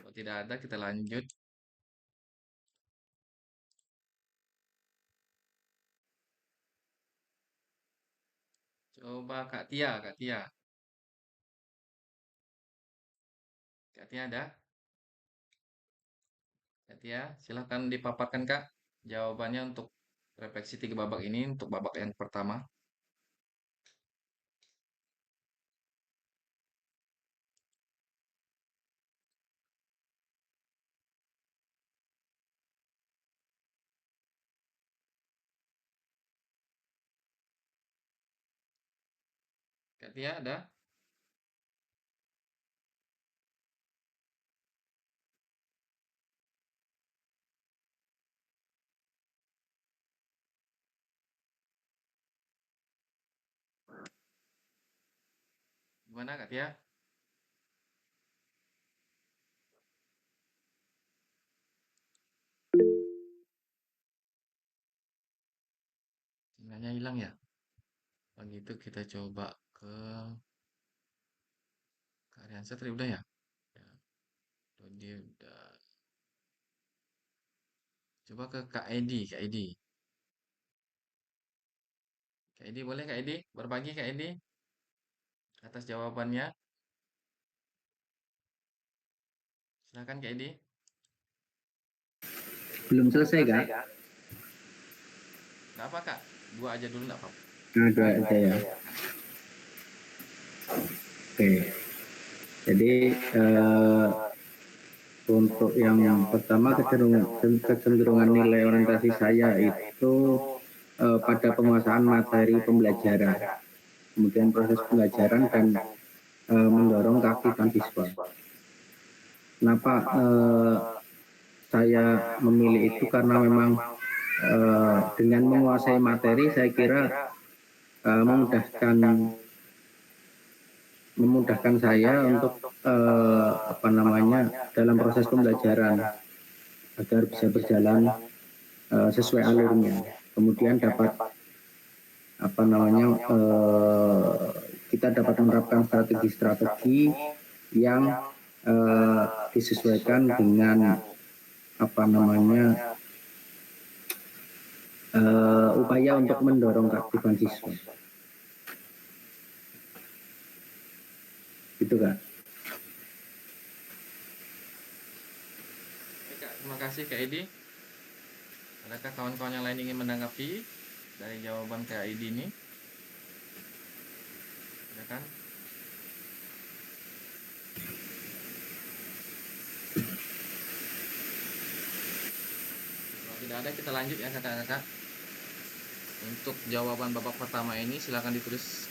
Kalau tidak ada, kita lanjut. Coba Kak Tia. Kak Tia ada? Kak Tia, silahkan dipaparkan Kak. Jawabannya untuk refleksi 3 babak ini, untuk babak yang pertama. Kak Tia ada? Gimana Kak Tia? Sinyalnya hilang ya? Begitu kita coba ke Kak Riansyah tadi udah ya? Ya, Dodi udah. Coba ke Kak Edi, Kak Edi. Kak Edi boleh Kak Edi berbagi Kak Edi atas jawabannya. Silakan Kak Edi. Belum selesai Kak? Nggak apa Kak, 2 aja dulu nggak apa-apa. Nah, 2 aja ya. Oke. Jadi untuk yang pertama kecenderungan nilai orientasi saya itu pada penguasaan materi pembelajaran, kemudian proses pembelajaran dan mendorong keaktifan siswa. Kenapa saya memilih itu? Karena memang dengan menguasai materi saya kira memudahkan saya untuk dalam proses pembelajaran agar bisa berjalan sesuai alurnya. Kemudian dapat kita dapat menerapkan strategi-strategi yang disesuaikan dengan upaya untuk mendorong keaktifan siswa. Gitu Kak. Oke Kak, terima kasih Kak Edi. Adakah kawan-kawan yang lain ingin menanggapi dari jawaban Kak Edi ini? Silakan. Kalau tidak ada, kita lanjut ya kakak-kakak. Untuk jawaban babak pertama ini silakan ditulis.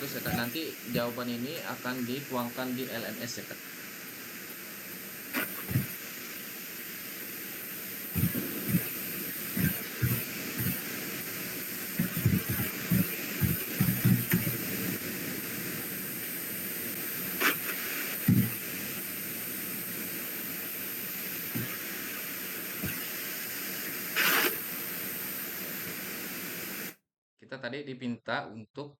Nanti jawaban ini akan dituangkan di LMS ya Kak. tadi diminta untuk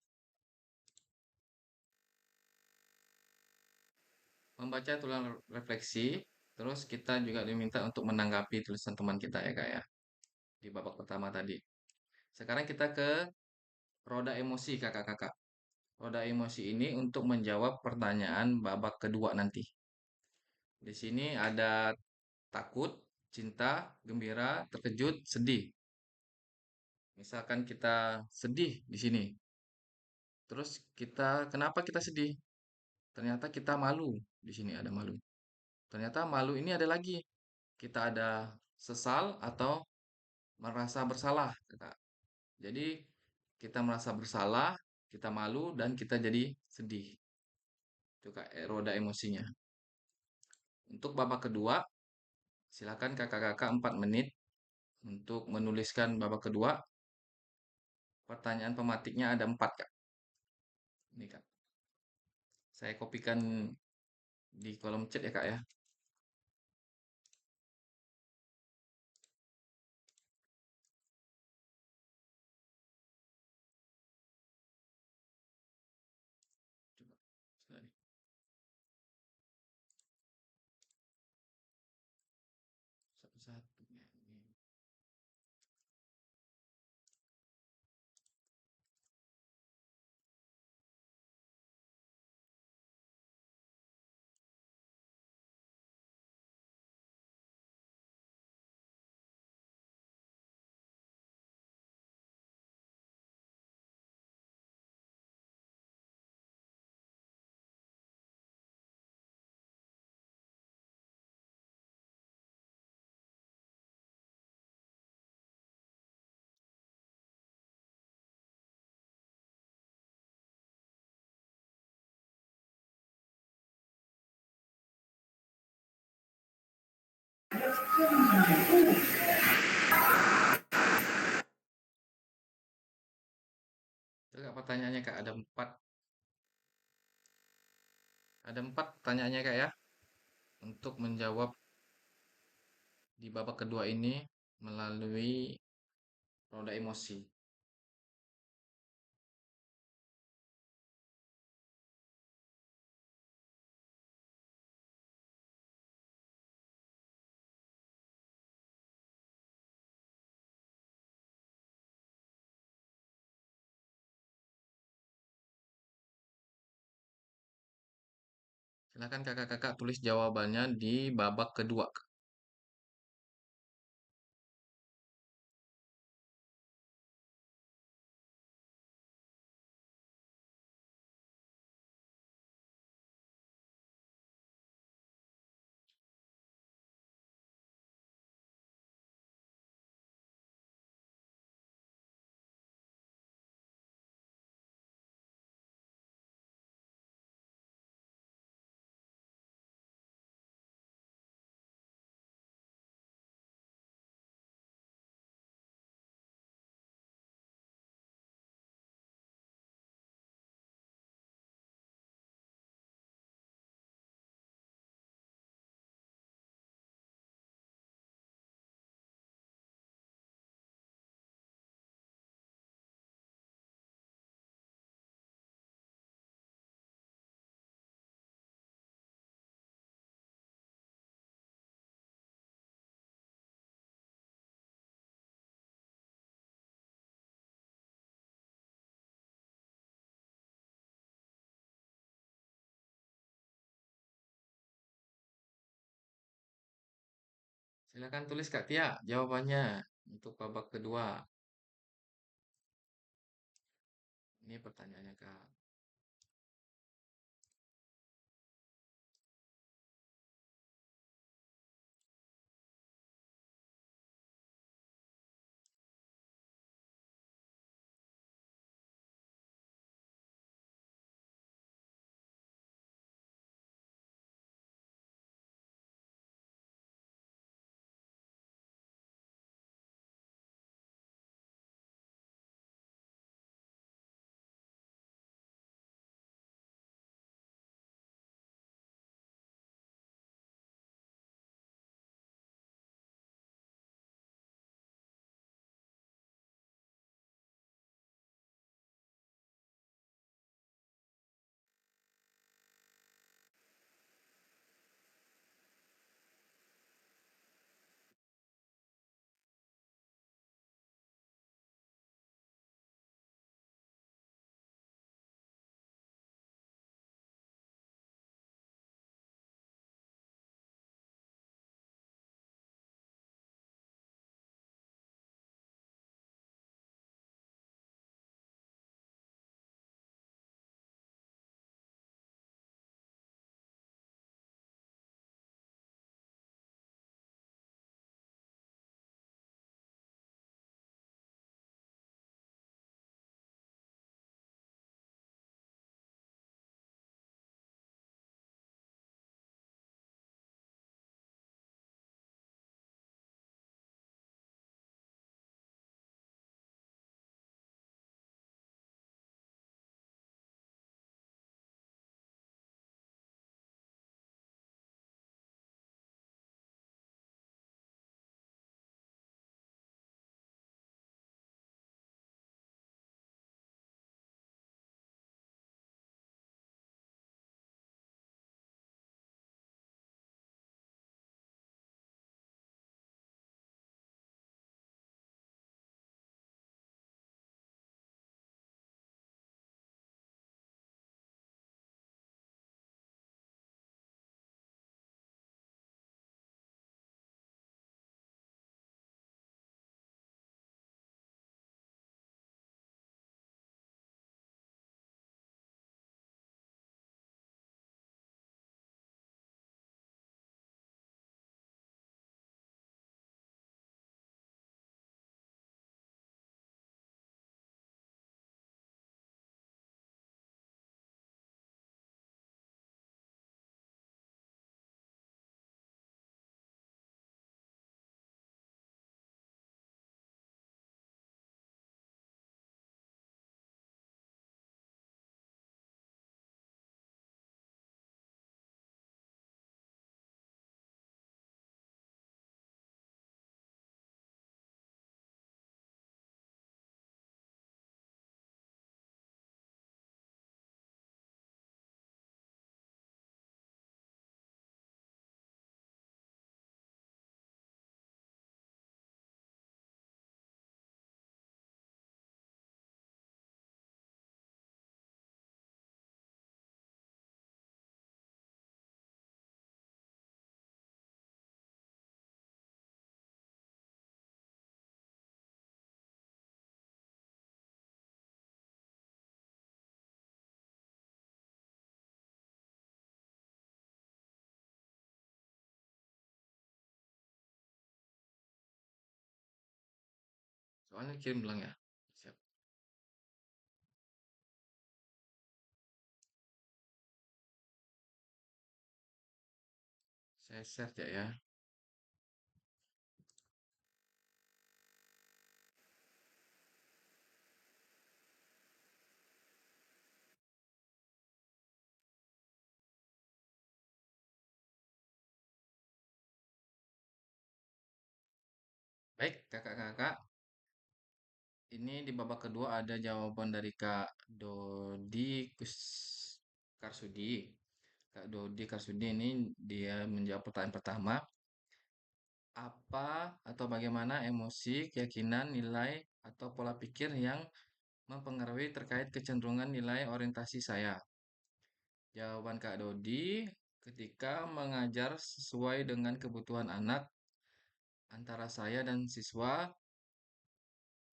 membaca tulisan refleksi, terus kita juga diminta untuk menanggapi tulisan teman kita ya Kak ya, di babak pertama tadi. Sekarang kita ke roda emosi kakak-kakak. Roda emosi ini untuk menjawab pertanyaan babak kedua nanti. Di sini ada takut, cinta, gembira, terkejut, sedih. Misalkan kita sedih di sini. Terus kenapa kita sedih? Ternyata kita malu. Di sini ada malu. Ternyata malu ini ada lagi. Kita ada sesal atau merasa bersalah, Kak. Jadi kita merasa bersalah, kita malu dan kita jadi sedih. Itu Kak, roda emosinya. Untuk babak kedua, silakan kakak-kakak 4 menit untuk menuliskan babak kedua. Pertanyaan pematiknya ada 4 Kak. Ini Kak. Saya kopikan di kolom chat ya Kak ya. Coba. Satu-satu ya. Itu Kak pertanyaannya Kak ada 4. Ada 4 pertanyaannya Kak ya. Untuk menjawab di babak kedua ini melalui roda emosi. Silakan kakak-kakak tulis jawabannya di babak kedua. Silakan tulis Kak Tia jawabannya untuk babak kedua. Ini pertanyaannya Kak. Soalnya kirim ulang ya. Siap. Saya share ya. Baik, kakak-kakak. Ini di babak kedua ada jawaban dari Kak Dodi Karsudi. Kak Dodi Karsudi ini dia menjawab pertanyaan pertama. Apa atau bagaimana emosi, keyakinan, nilai, atau pola pikir yang mempengaruhi terkait kecenderungan nilai orientasi saya? Jawaban Kak Dodi, ketika mengajar sesuai dengan kebutuhan anak, antara saya dan siswa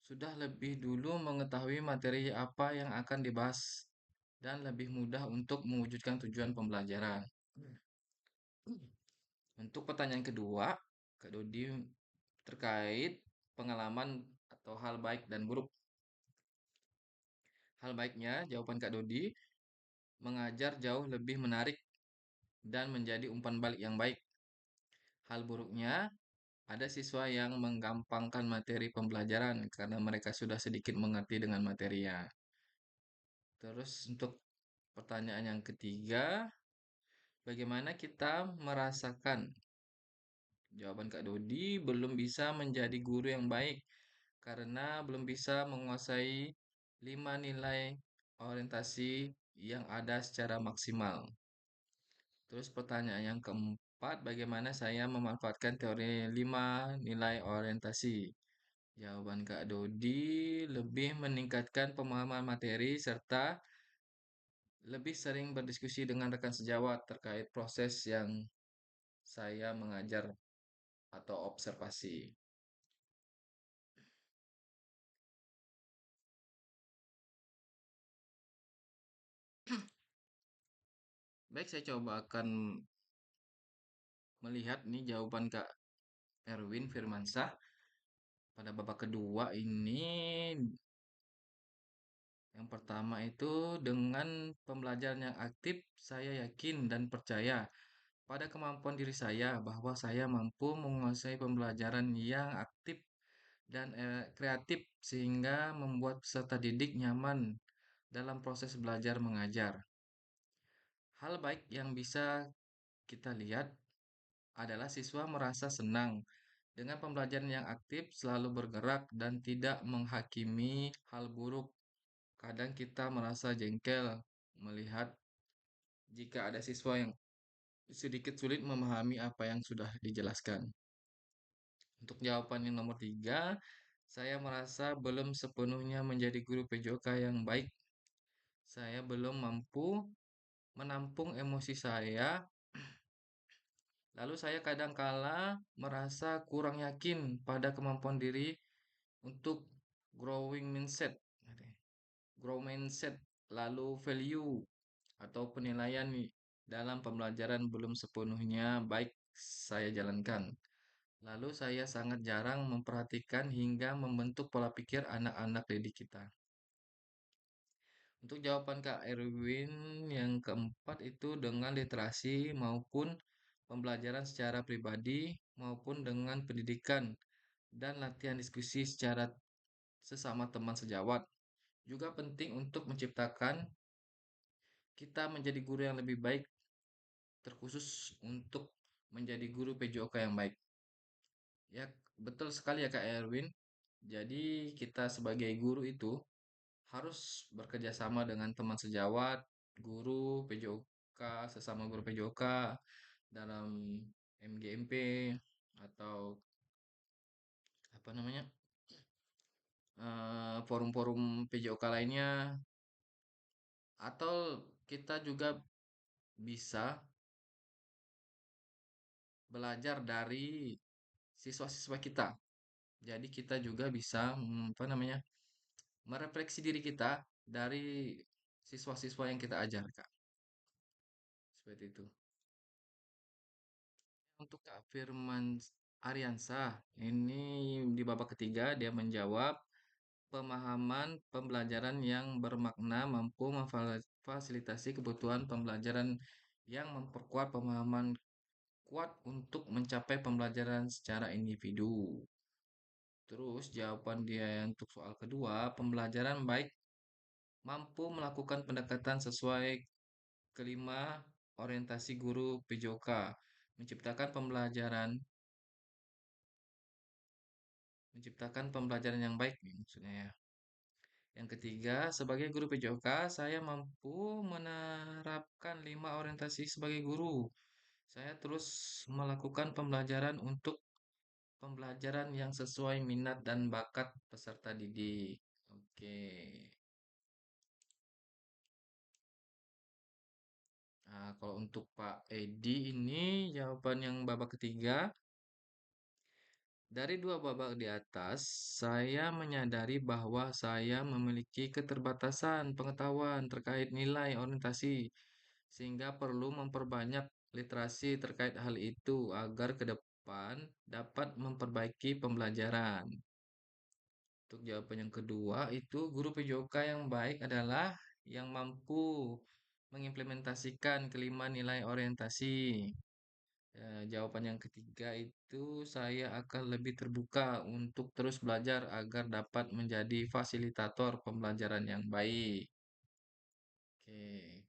sudah lebih dulu mengetahui materi apa yang akan dibahas dan lebih mudah untuk mewujudkan tujuan pembelajaran. Untuk pertanyaan kedua, Kak Dodi terkait pengalaman atau hal baik dan buruk. Hal baiknya, jawaban Kak Dodi, mengajar jauh lebih menarik dan menjadi umpan balik yang baik. Hal buruknya, ada siswa yang menggampangkan materi pembelajaran karena mereka sudah sedikit mengerti dengan materinya. Terus untuk pertanyaan yang ketiga, bagaimana kita merasakan? Jawaban Kak Dodi, belum bisa menjadi guru yang baik karena belum bisa menguasai 5 nilai orientasi yang ada secara maksimal. Terus pertanyaan yang keempat, bagaimana saya memanfaatkan teori 5 nilai orientasi? Jawaban Kak Dodi, lebih meningkatkan pemahaman materi serta lebih sering berdiskusi dengan rekan sejawat terkait proses yang saya mengajar atau observasi. Baik, saya coba akan melihat nih jawaban Kak Erwin Firmansyah pada babak kedua ini. Yang pertama itu dengan pembelajaran yang aktif, saya yakin dan percaya pada kemampuan diri saya bahwa saya mampu menguasai pembelajaran yang aktif dan kreatif sehingga membuat peserta didik nyaman dalam proses belajar mengajar. Hal baik yang bisa kita lihat adalah siswa merasa senang dengan pembelajaran yang aktif, selalu bergerak dan tidak menghakimi hal buruk. Kadang kita merasa jengkel melihat jika ada siswa yang sedikit sulit memahami apa yang sudah dijelaskan. Untuk jawaban yang nomor tiga, saya merasa belum sepenuhnya menjadi guru PJOK yang baik. Saya belum mampu menampung emosi saya. Lalu saya kadang-kala merasa kurang yakin pada kemampuan diri untuk growing mindset. Grow mindset, lalu value atau penilaian dalam pembelajaran belum sepenuhnya baik saya jalankan. Lalu saya sangat jarang memperhatikan hingga membentuk pola pikir anak-anak didik kita. Untuk jawaban Kak Erwin yang keempat itu dengan literasi maupun pembelajaran secara pribadi maupun dengan pendidikan dan latihan diskusi secara sesama teman sejawat. Juga penting untuk menciptakan kita menjadi guru yang lebih baik, terkhusus untuk menjadi guru PJOK yang baik. Ya, betul sekali ya Kak Erwin. Jadi kita sebagai guru itu harus bekerja sama dengan teman sejawat, guru PJOK, sesama guru PJOK dalam MGMP atau apa namanya forum-forum PJOK lainnya, atau kita juga bisa belajar dari siswa-siswa kita. Jadi kita juga bisa apa namanya merefleksi diri kita dari siswa-siswa yang kita ajar, Kak. Seperti itu. Untuk Kak Firman Ariansah, ini di babak ketiga dia menjawab pemahaman pembelajaran yang bermakna mampu memfasilitasi kebutuhan pembelajaran yang memperkuat pemahaman kuat untuk mencapai pembelajaran secara individu. Terus jawaban dia untuk soal kedua, pembelajaran baik mampu melakukan pendekatan sesuai kelima orientasi guru PJOK, menciptakan pembelajaran yang baik nih maksudnya ya. Yang ketiga, sebagai guru PJOK, saya mampu menerapkan 5 orientasi sebagai guru. Saya terus melakukan pembelajaran untuk pembelajaran yang sesuai minat dan bakat peserta didik. Oke. Nah, kalau untuk Pak Edi ini jawaban yang babak ketiga. Dari 2 babak di atas, saya menyadari bahwa saya memiliki keterbatasan pengetahuan terkait nilai orientasi, sehingga perlu memperbanyak literasi terkait hal itu agar ke depan dapat memperbaiki pembelajaran. Untuk jawaban yang kedua, itu guru PJOK yang baik adalah yang mampu mengimplementasikan kelima nilai orientasi. Ya, jawaban yang ketiga itu saya akan lebih terbuka untuk terus belajar agar dapat menjadi fasilitator pembelajaran yang baik. Oke.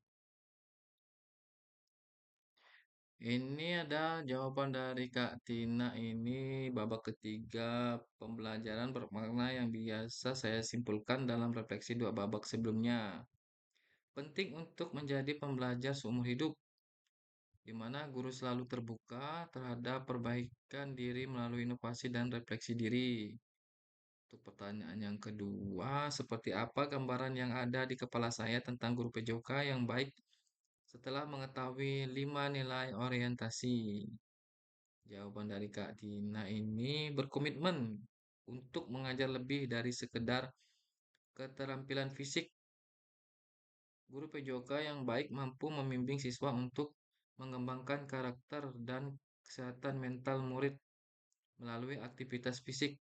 Ini ada jawaban dari Kak Tina ini babak ketiga pembelajaran bermakna yang biasa saya simpulkan dalam refleksi 2 babak sebelumnya. Penting untuk menjadi pembelajar seumur hidup, di mana guru selalu terbuka terhadap perbaikan diri melalui inovasi dan refleksi diri. Untuk pertanyaan yang kedua, seperti apa gambaran yang ada di kepala saya tentang guru PJOK yang baik setelah mengetahui 5 nilai orientasi? Jawaban dari Kak Tina ini berkomitmen untuk mengajar lebih dari sekedar keterampilan fisik. Guru PJOK yang baik mampu membimbing siswa untuk mengembangkan karakter dan kesehatan mental murid melalui aktivitas fisik.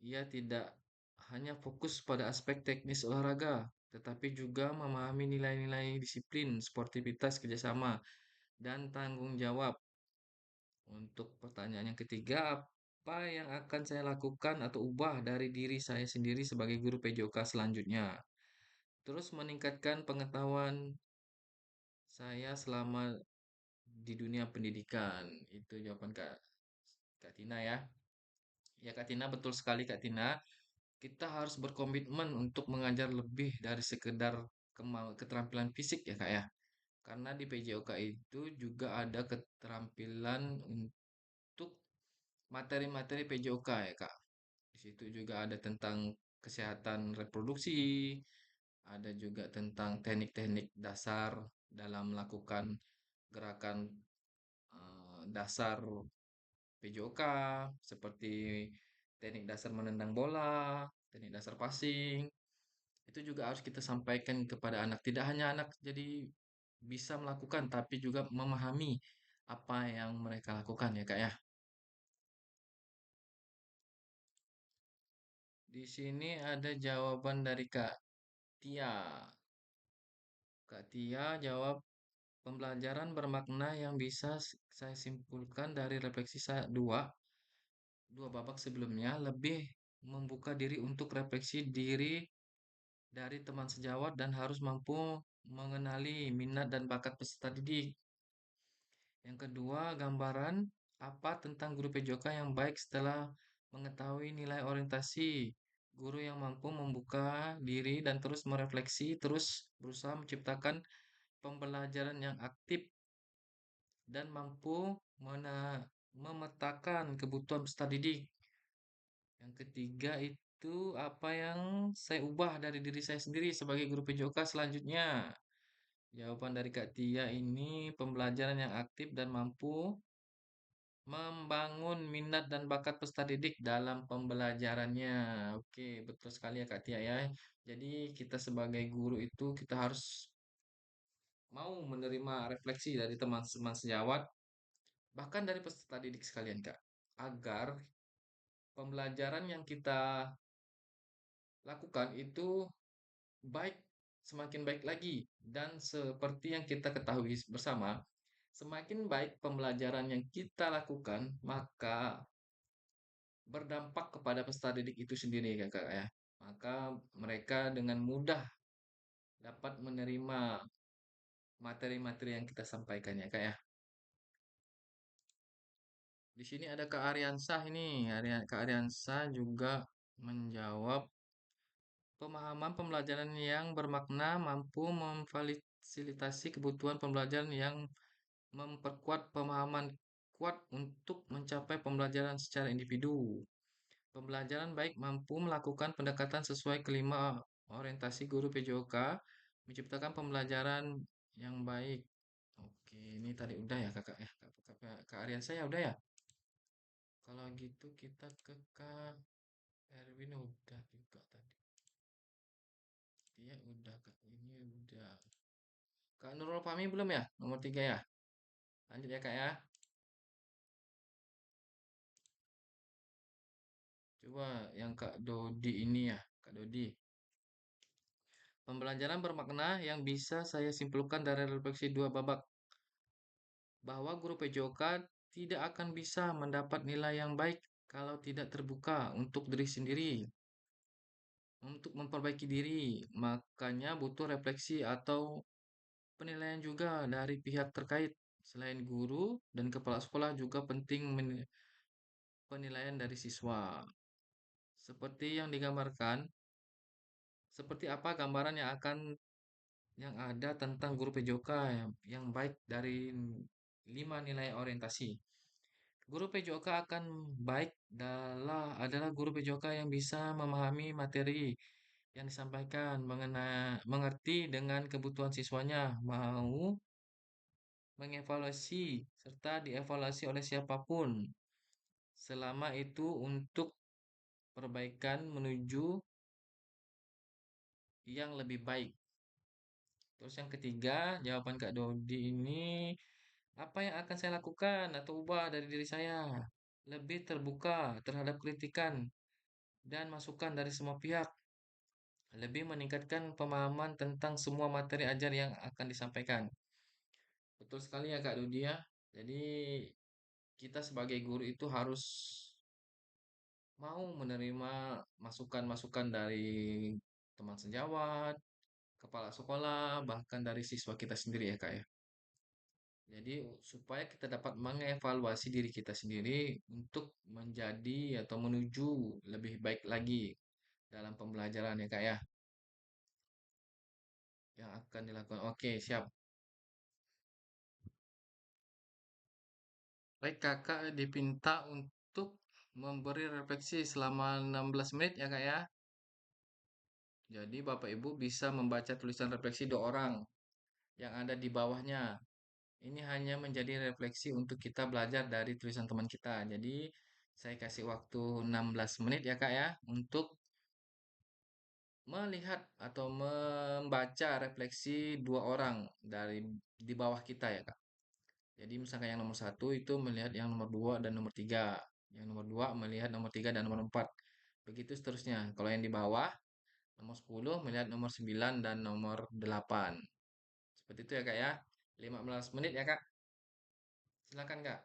Ia tidak hanya fokus pada aspek teknis olahraga, tetapi juga memahami nilai-nilai disiplin, sportivitas, kerjasama, dan tanggung jawab. Untuk pertanyaan yang ketiga, apa yang akan saya lakukan atau ubah dari diri saya sendiri sebagai guru PJOK selanjutnya? Terus meningkatkan pengetahuan saya selama di dunia pendidikan. Itu jawaban Kak Tina ya. Ya Kak Tina, betul sekali Kak Tina. Kita harus berkomitmen untuk mengajar lebih dari sekedar keterampilan fisik ya Kak ya. Karena di PJOK itu juga ada keterampilan untuk materi-materi PJOK ya Kak. Di situ juga ada tentang kesehatan reproduksi, ada juga tentang teknik-teknik dasar dalam melakukan gerakan dasar PJOK seperti teknik dasar menendang bola, teknik dasar passing. Itu juga harus kita sampaikan kepada anak. Tidak hanya anak jadi bisa melakukan, tapi juga memahami apa yang mereka lakukan ya Kak ya. Di sini ada jawaban dari Kak Tia. Kak Tia jawab pembelajaran bermakna yang bisa saya simpulkan dari refleksi saya dua babak sebelumnya lebih membuka diri untuk refleksi diri dari teman sejawat dan harus mampu mengenali minat dan bakat peserta didik. Yang kedua, gambaran apa tentang guru PJOK yang baik setelah mengetahui nilai orientasi. Guru yang mampu membuka diri dan terus merefleksi, terus berusaha menciptakan pembelajaran yang aktif dan mampu memetakan kebutuhan peserta didik. Yang ketiga itu apa yang saya ubah dari diri saya sendiri sebagai guru PJOK selanjutnya. Jawaban dari Kak Tia ini pembelajaran yang aktif dan mampu membangun minat dan bakat peserta didik dalam pembelajarannya. Oke, betul sekali ya Kak Tia ya. Jadi kita sebagai guru itu kita harus mau menerima refleksi dari teman-teman sejawat, bahkan dari peserta didik sekalian Kak. Agar pembelajaran yang kita lakukan itu baik, semakin baik lagi. Dan seperti yang kita ketahui bersama, semakin baik pembelajaran yang kita lakukan, maka berdampak kepada peserta didik itu sendiri ya Kak ya. Maka mereka dengan mudah dapat menerima materi-materi yang kita sampaikan ya Kak ya. Di sini ada Kak Ariansah ini. Kak Ariansah juga menjawab pemahaman pembelajaran yang bermakna mampu memfasilitasi kebutuhan pembelajaran yang memperkuat pemahaman kuat untuk mencapai pembelajaran secara individu. Pembelajaran baik mampu melakukan pendekatan sesuai kelima orientasi guru PJOK, menciptakan pembelajaran yang baik. Oke, ini tadi udah ya kakak ya, Kak Aryan saya udah ya. Kalau gitu kita ke Kak Erwin udah juga tadi. Dia udah Kak, ini udah. Kak Nurul Fahmi belum ya? Nomor 3 ya. Lanjut ya Kak ya. Coba yang Kak Dodi ini ya, Kak Dodi. Pembelajaran bermakna yang bisa saya simpulkan dari refleksi dua babak bahwa guru PJOK tidak akan bisa mendapat nilai yang baik kalau tidak terbuka untuk diri sendiri, untuk memperbaiki diri. Makanya butuh refleksi atau penilaian juga dari pihak terkait. Selain guru dan kepala sekolah juga penting penilaian dari siswa. Seperti yang digambarkan, seperti apa gambaran yang ada tentang guru PJOK yang baik dari 5 nilai orientasi. Guru PJOK akan baik adalah guru PJOK yang bisa memahami materi yang disampaikan, mengerti dengan kebutuhan siswanya, mau mengevaluasi serta dievaluasi oleh siapapun. Selama itu untuk perbaikan menuju yang lebih baik. Terus yang ketiga, jawaban Kak Dodi ini, apa yang akan saya lakukan atau ubah dari diri saya? Lebih terbuka terhadap kritikan dan masukan dari semua pihak. Lebih meningkatkan pemahaman tentang semua materi ajar yang akan disampaikan. Betul sekali ya Kak Dodi ya. Jadi kita sebagai guru itu harus mau menerima masukan-masukan dari teman sejawat, kepala sekolah, bahkan dari siswa kita sendiri ya Kak ya. Jadi supaya kita dapat mengevaluasi diri kita sendiri untuk menjadi atau menuju lebih baik lagi dalam pembelajaran ya Kak ya. Yang akan dilakukan. Oke, siap. Baik, Kakak dipinta untuk memberi refleksi selama 16 menit ya Kak ya. Jadi Bapak Ibu bisa membaca tulisan refleksi dua orang yang ada di bawahnya. Ini hanya menjadi refleksi untuk kita belajar dari tulisan teman kita. Jadi saya kasih waktu 16 menit ya Kak ya untuk melihat atau membaca refleksi dua orang dari di bawah kita ya Kak. Jadi misalkan yang nomor satu itu melihat yang nomor dua dan nomor tiga. Yang nomor dua melihat nomor tiga dan nomor empat. Begitu seterusnya. Kalau yang di bawah, nomor 10 melihat nomor 9 dan nomor 8. Seperti itu ya Kak ya. 15 menit ya Kak. Silakan Kak.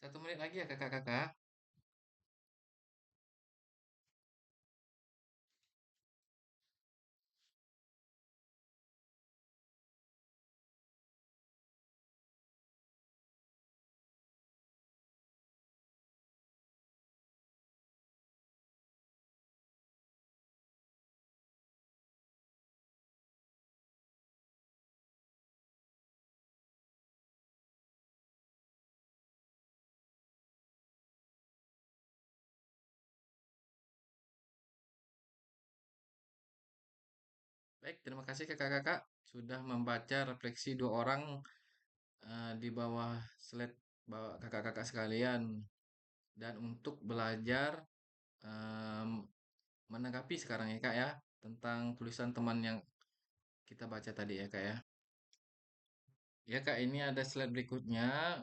1 menit lagi ya kakak-kakak. Baik, terima kasih kakak-kakak sudah membaca refleksi dua orang di bawah slide bawah kakak-kakak sekalian. Dan untuk belajar em, menanggapi sekarang ya kak ya tentang tulisan teman yang kita baca tadi ya kak ya. Ya kak, ini ada slide berikutnya.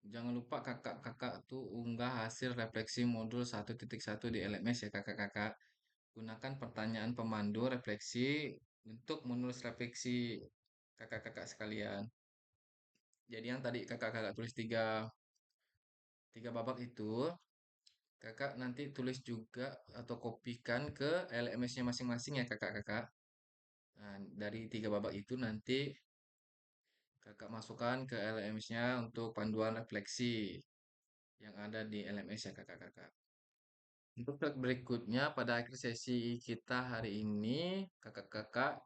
Jangan lupa kakak-kakak tuh unggah hasil refleksi modul 1.1 di LMS ya kakak-kakak. Gunakan pertanyaan pemandu refleksi untuk menulis refleksi kakak-kakak sekalian. Jadi yang tadi kakak-kakak tulis tiga babak itu, kakak nanti tulis juga atau kopikan ke LMS-nya masing-masing ya kakak-kakak. Nah, dari tiga babak itu nanti kakak masukkan ke LMS-nya untuk panduan refleksi yang ada di LMS ya kakak-kakak. Untuk slide berikutnya pada akhir sesi kita hari ini, kakak-kakak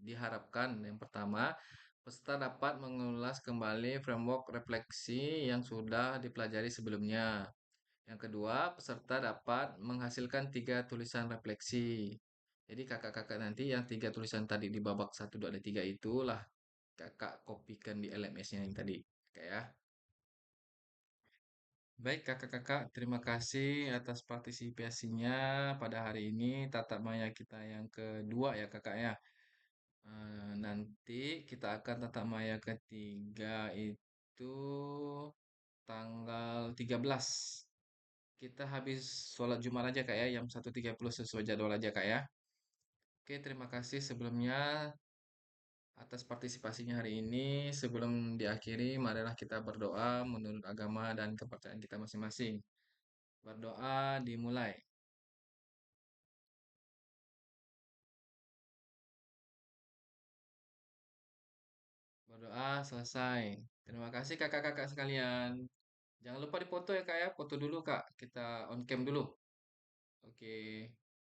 diharapkan yang pertama, peserta dapat mengulas kembali framework refleksi yang sudah dipelajari sebelumnya. Yang kedua, peserta dapat menghasilkan 3 tulisan refleksi. Jadi kakak-kakak nanti yang 3 tulisan tadi di babak 1, 2, dan 3 itulah kakak kopikan di LMS-nya yang tadi. Oke ya. Baik kakak-kakak, terima kasih atas partisipasinya pada hari ini tatap maya kita yang kedua ya kakak ya. Nanti kita akan tatap maya ketiga itu tanggal 13. Kita habis sholat Jumat aja kak ya, jam 1.30 sesuai jadwal aja kak ya. Oke, terima kasih sebelumnya atas partisipasinya hari ini. Sebelum diakhiri, marilah kita berdoa menurut agama dan kepercayaan kita masing-masing. Berdoa dimulai. Berdoa selesai. Terima kasih kakak-kakak sekalian. Jangan lupa dipoto ya kak ya. Foto dulu kak. Kita on cam dulu. Oke.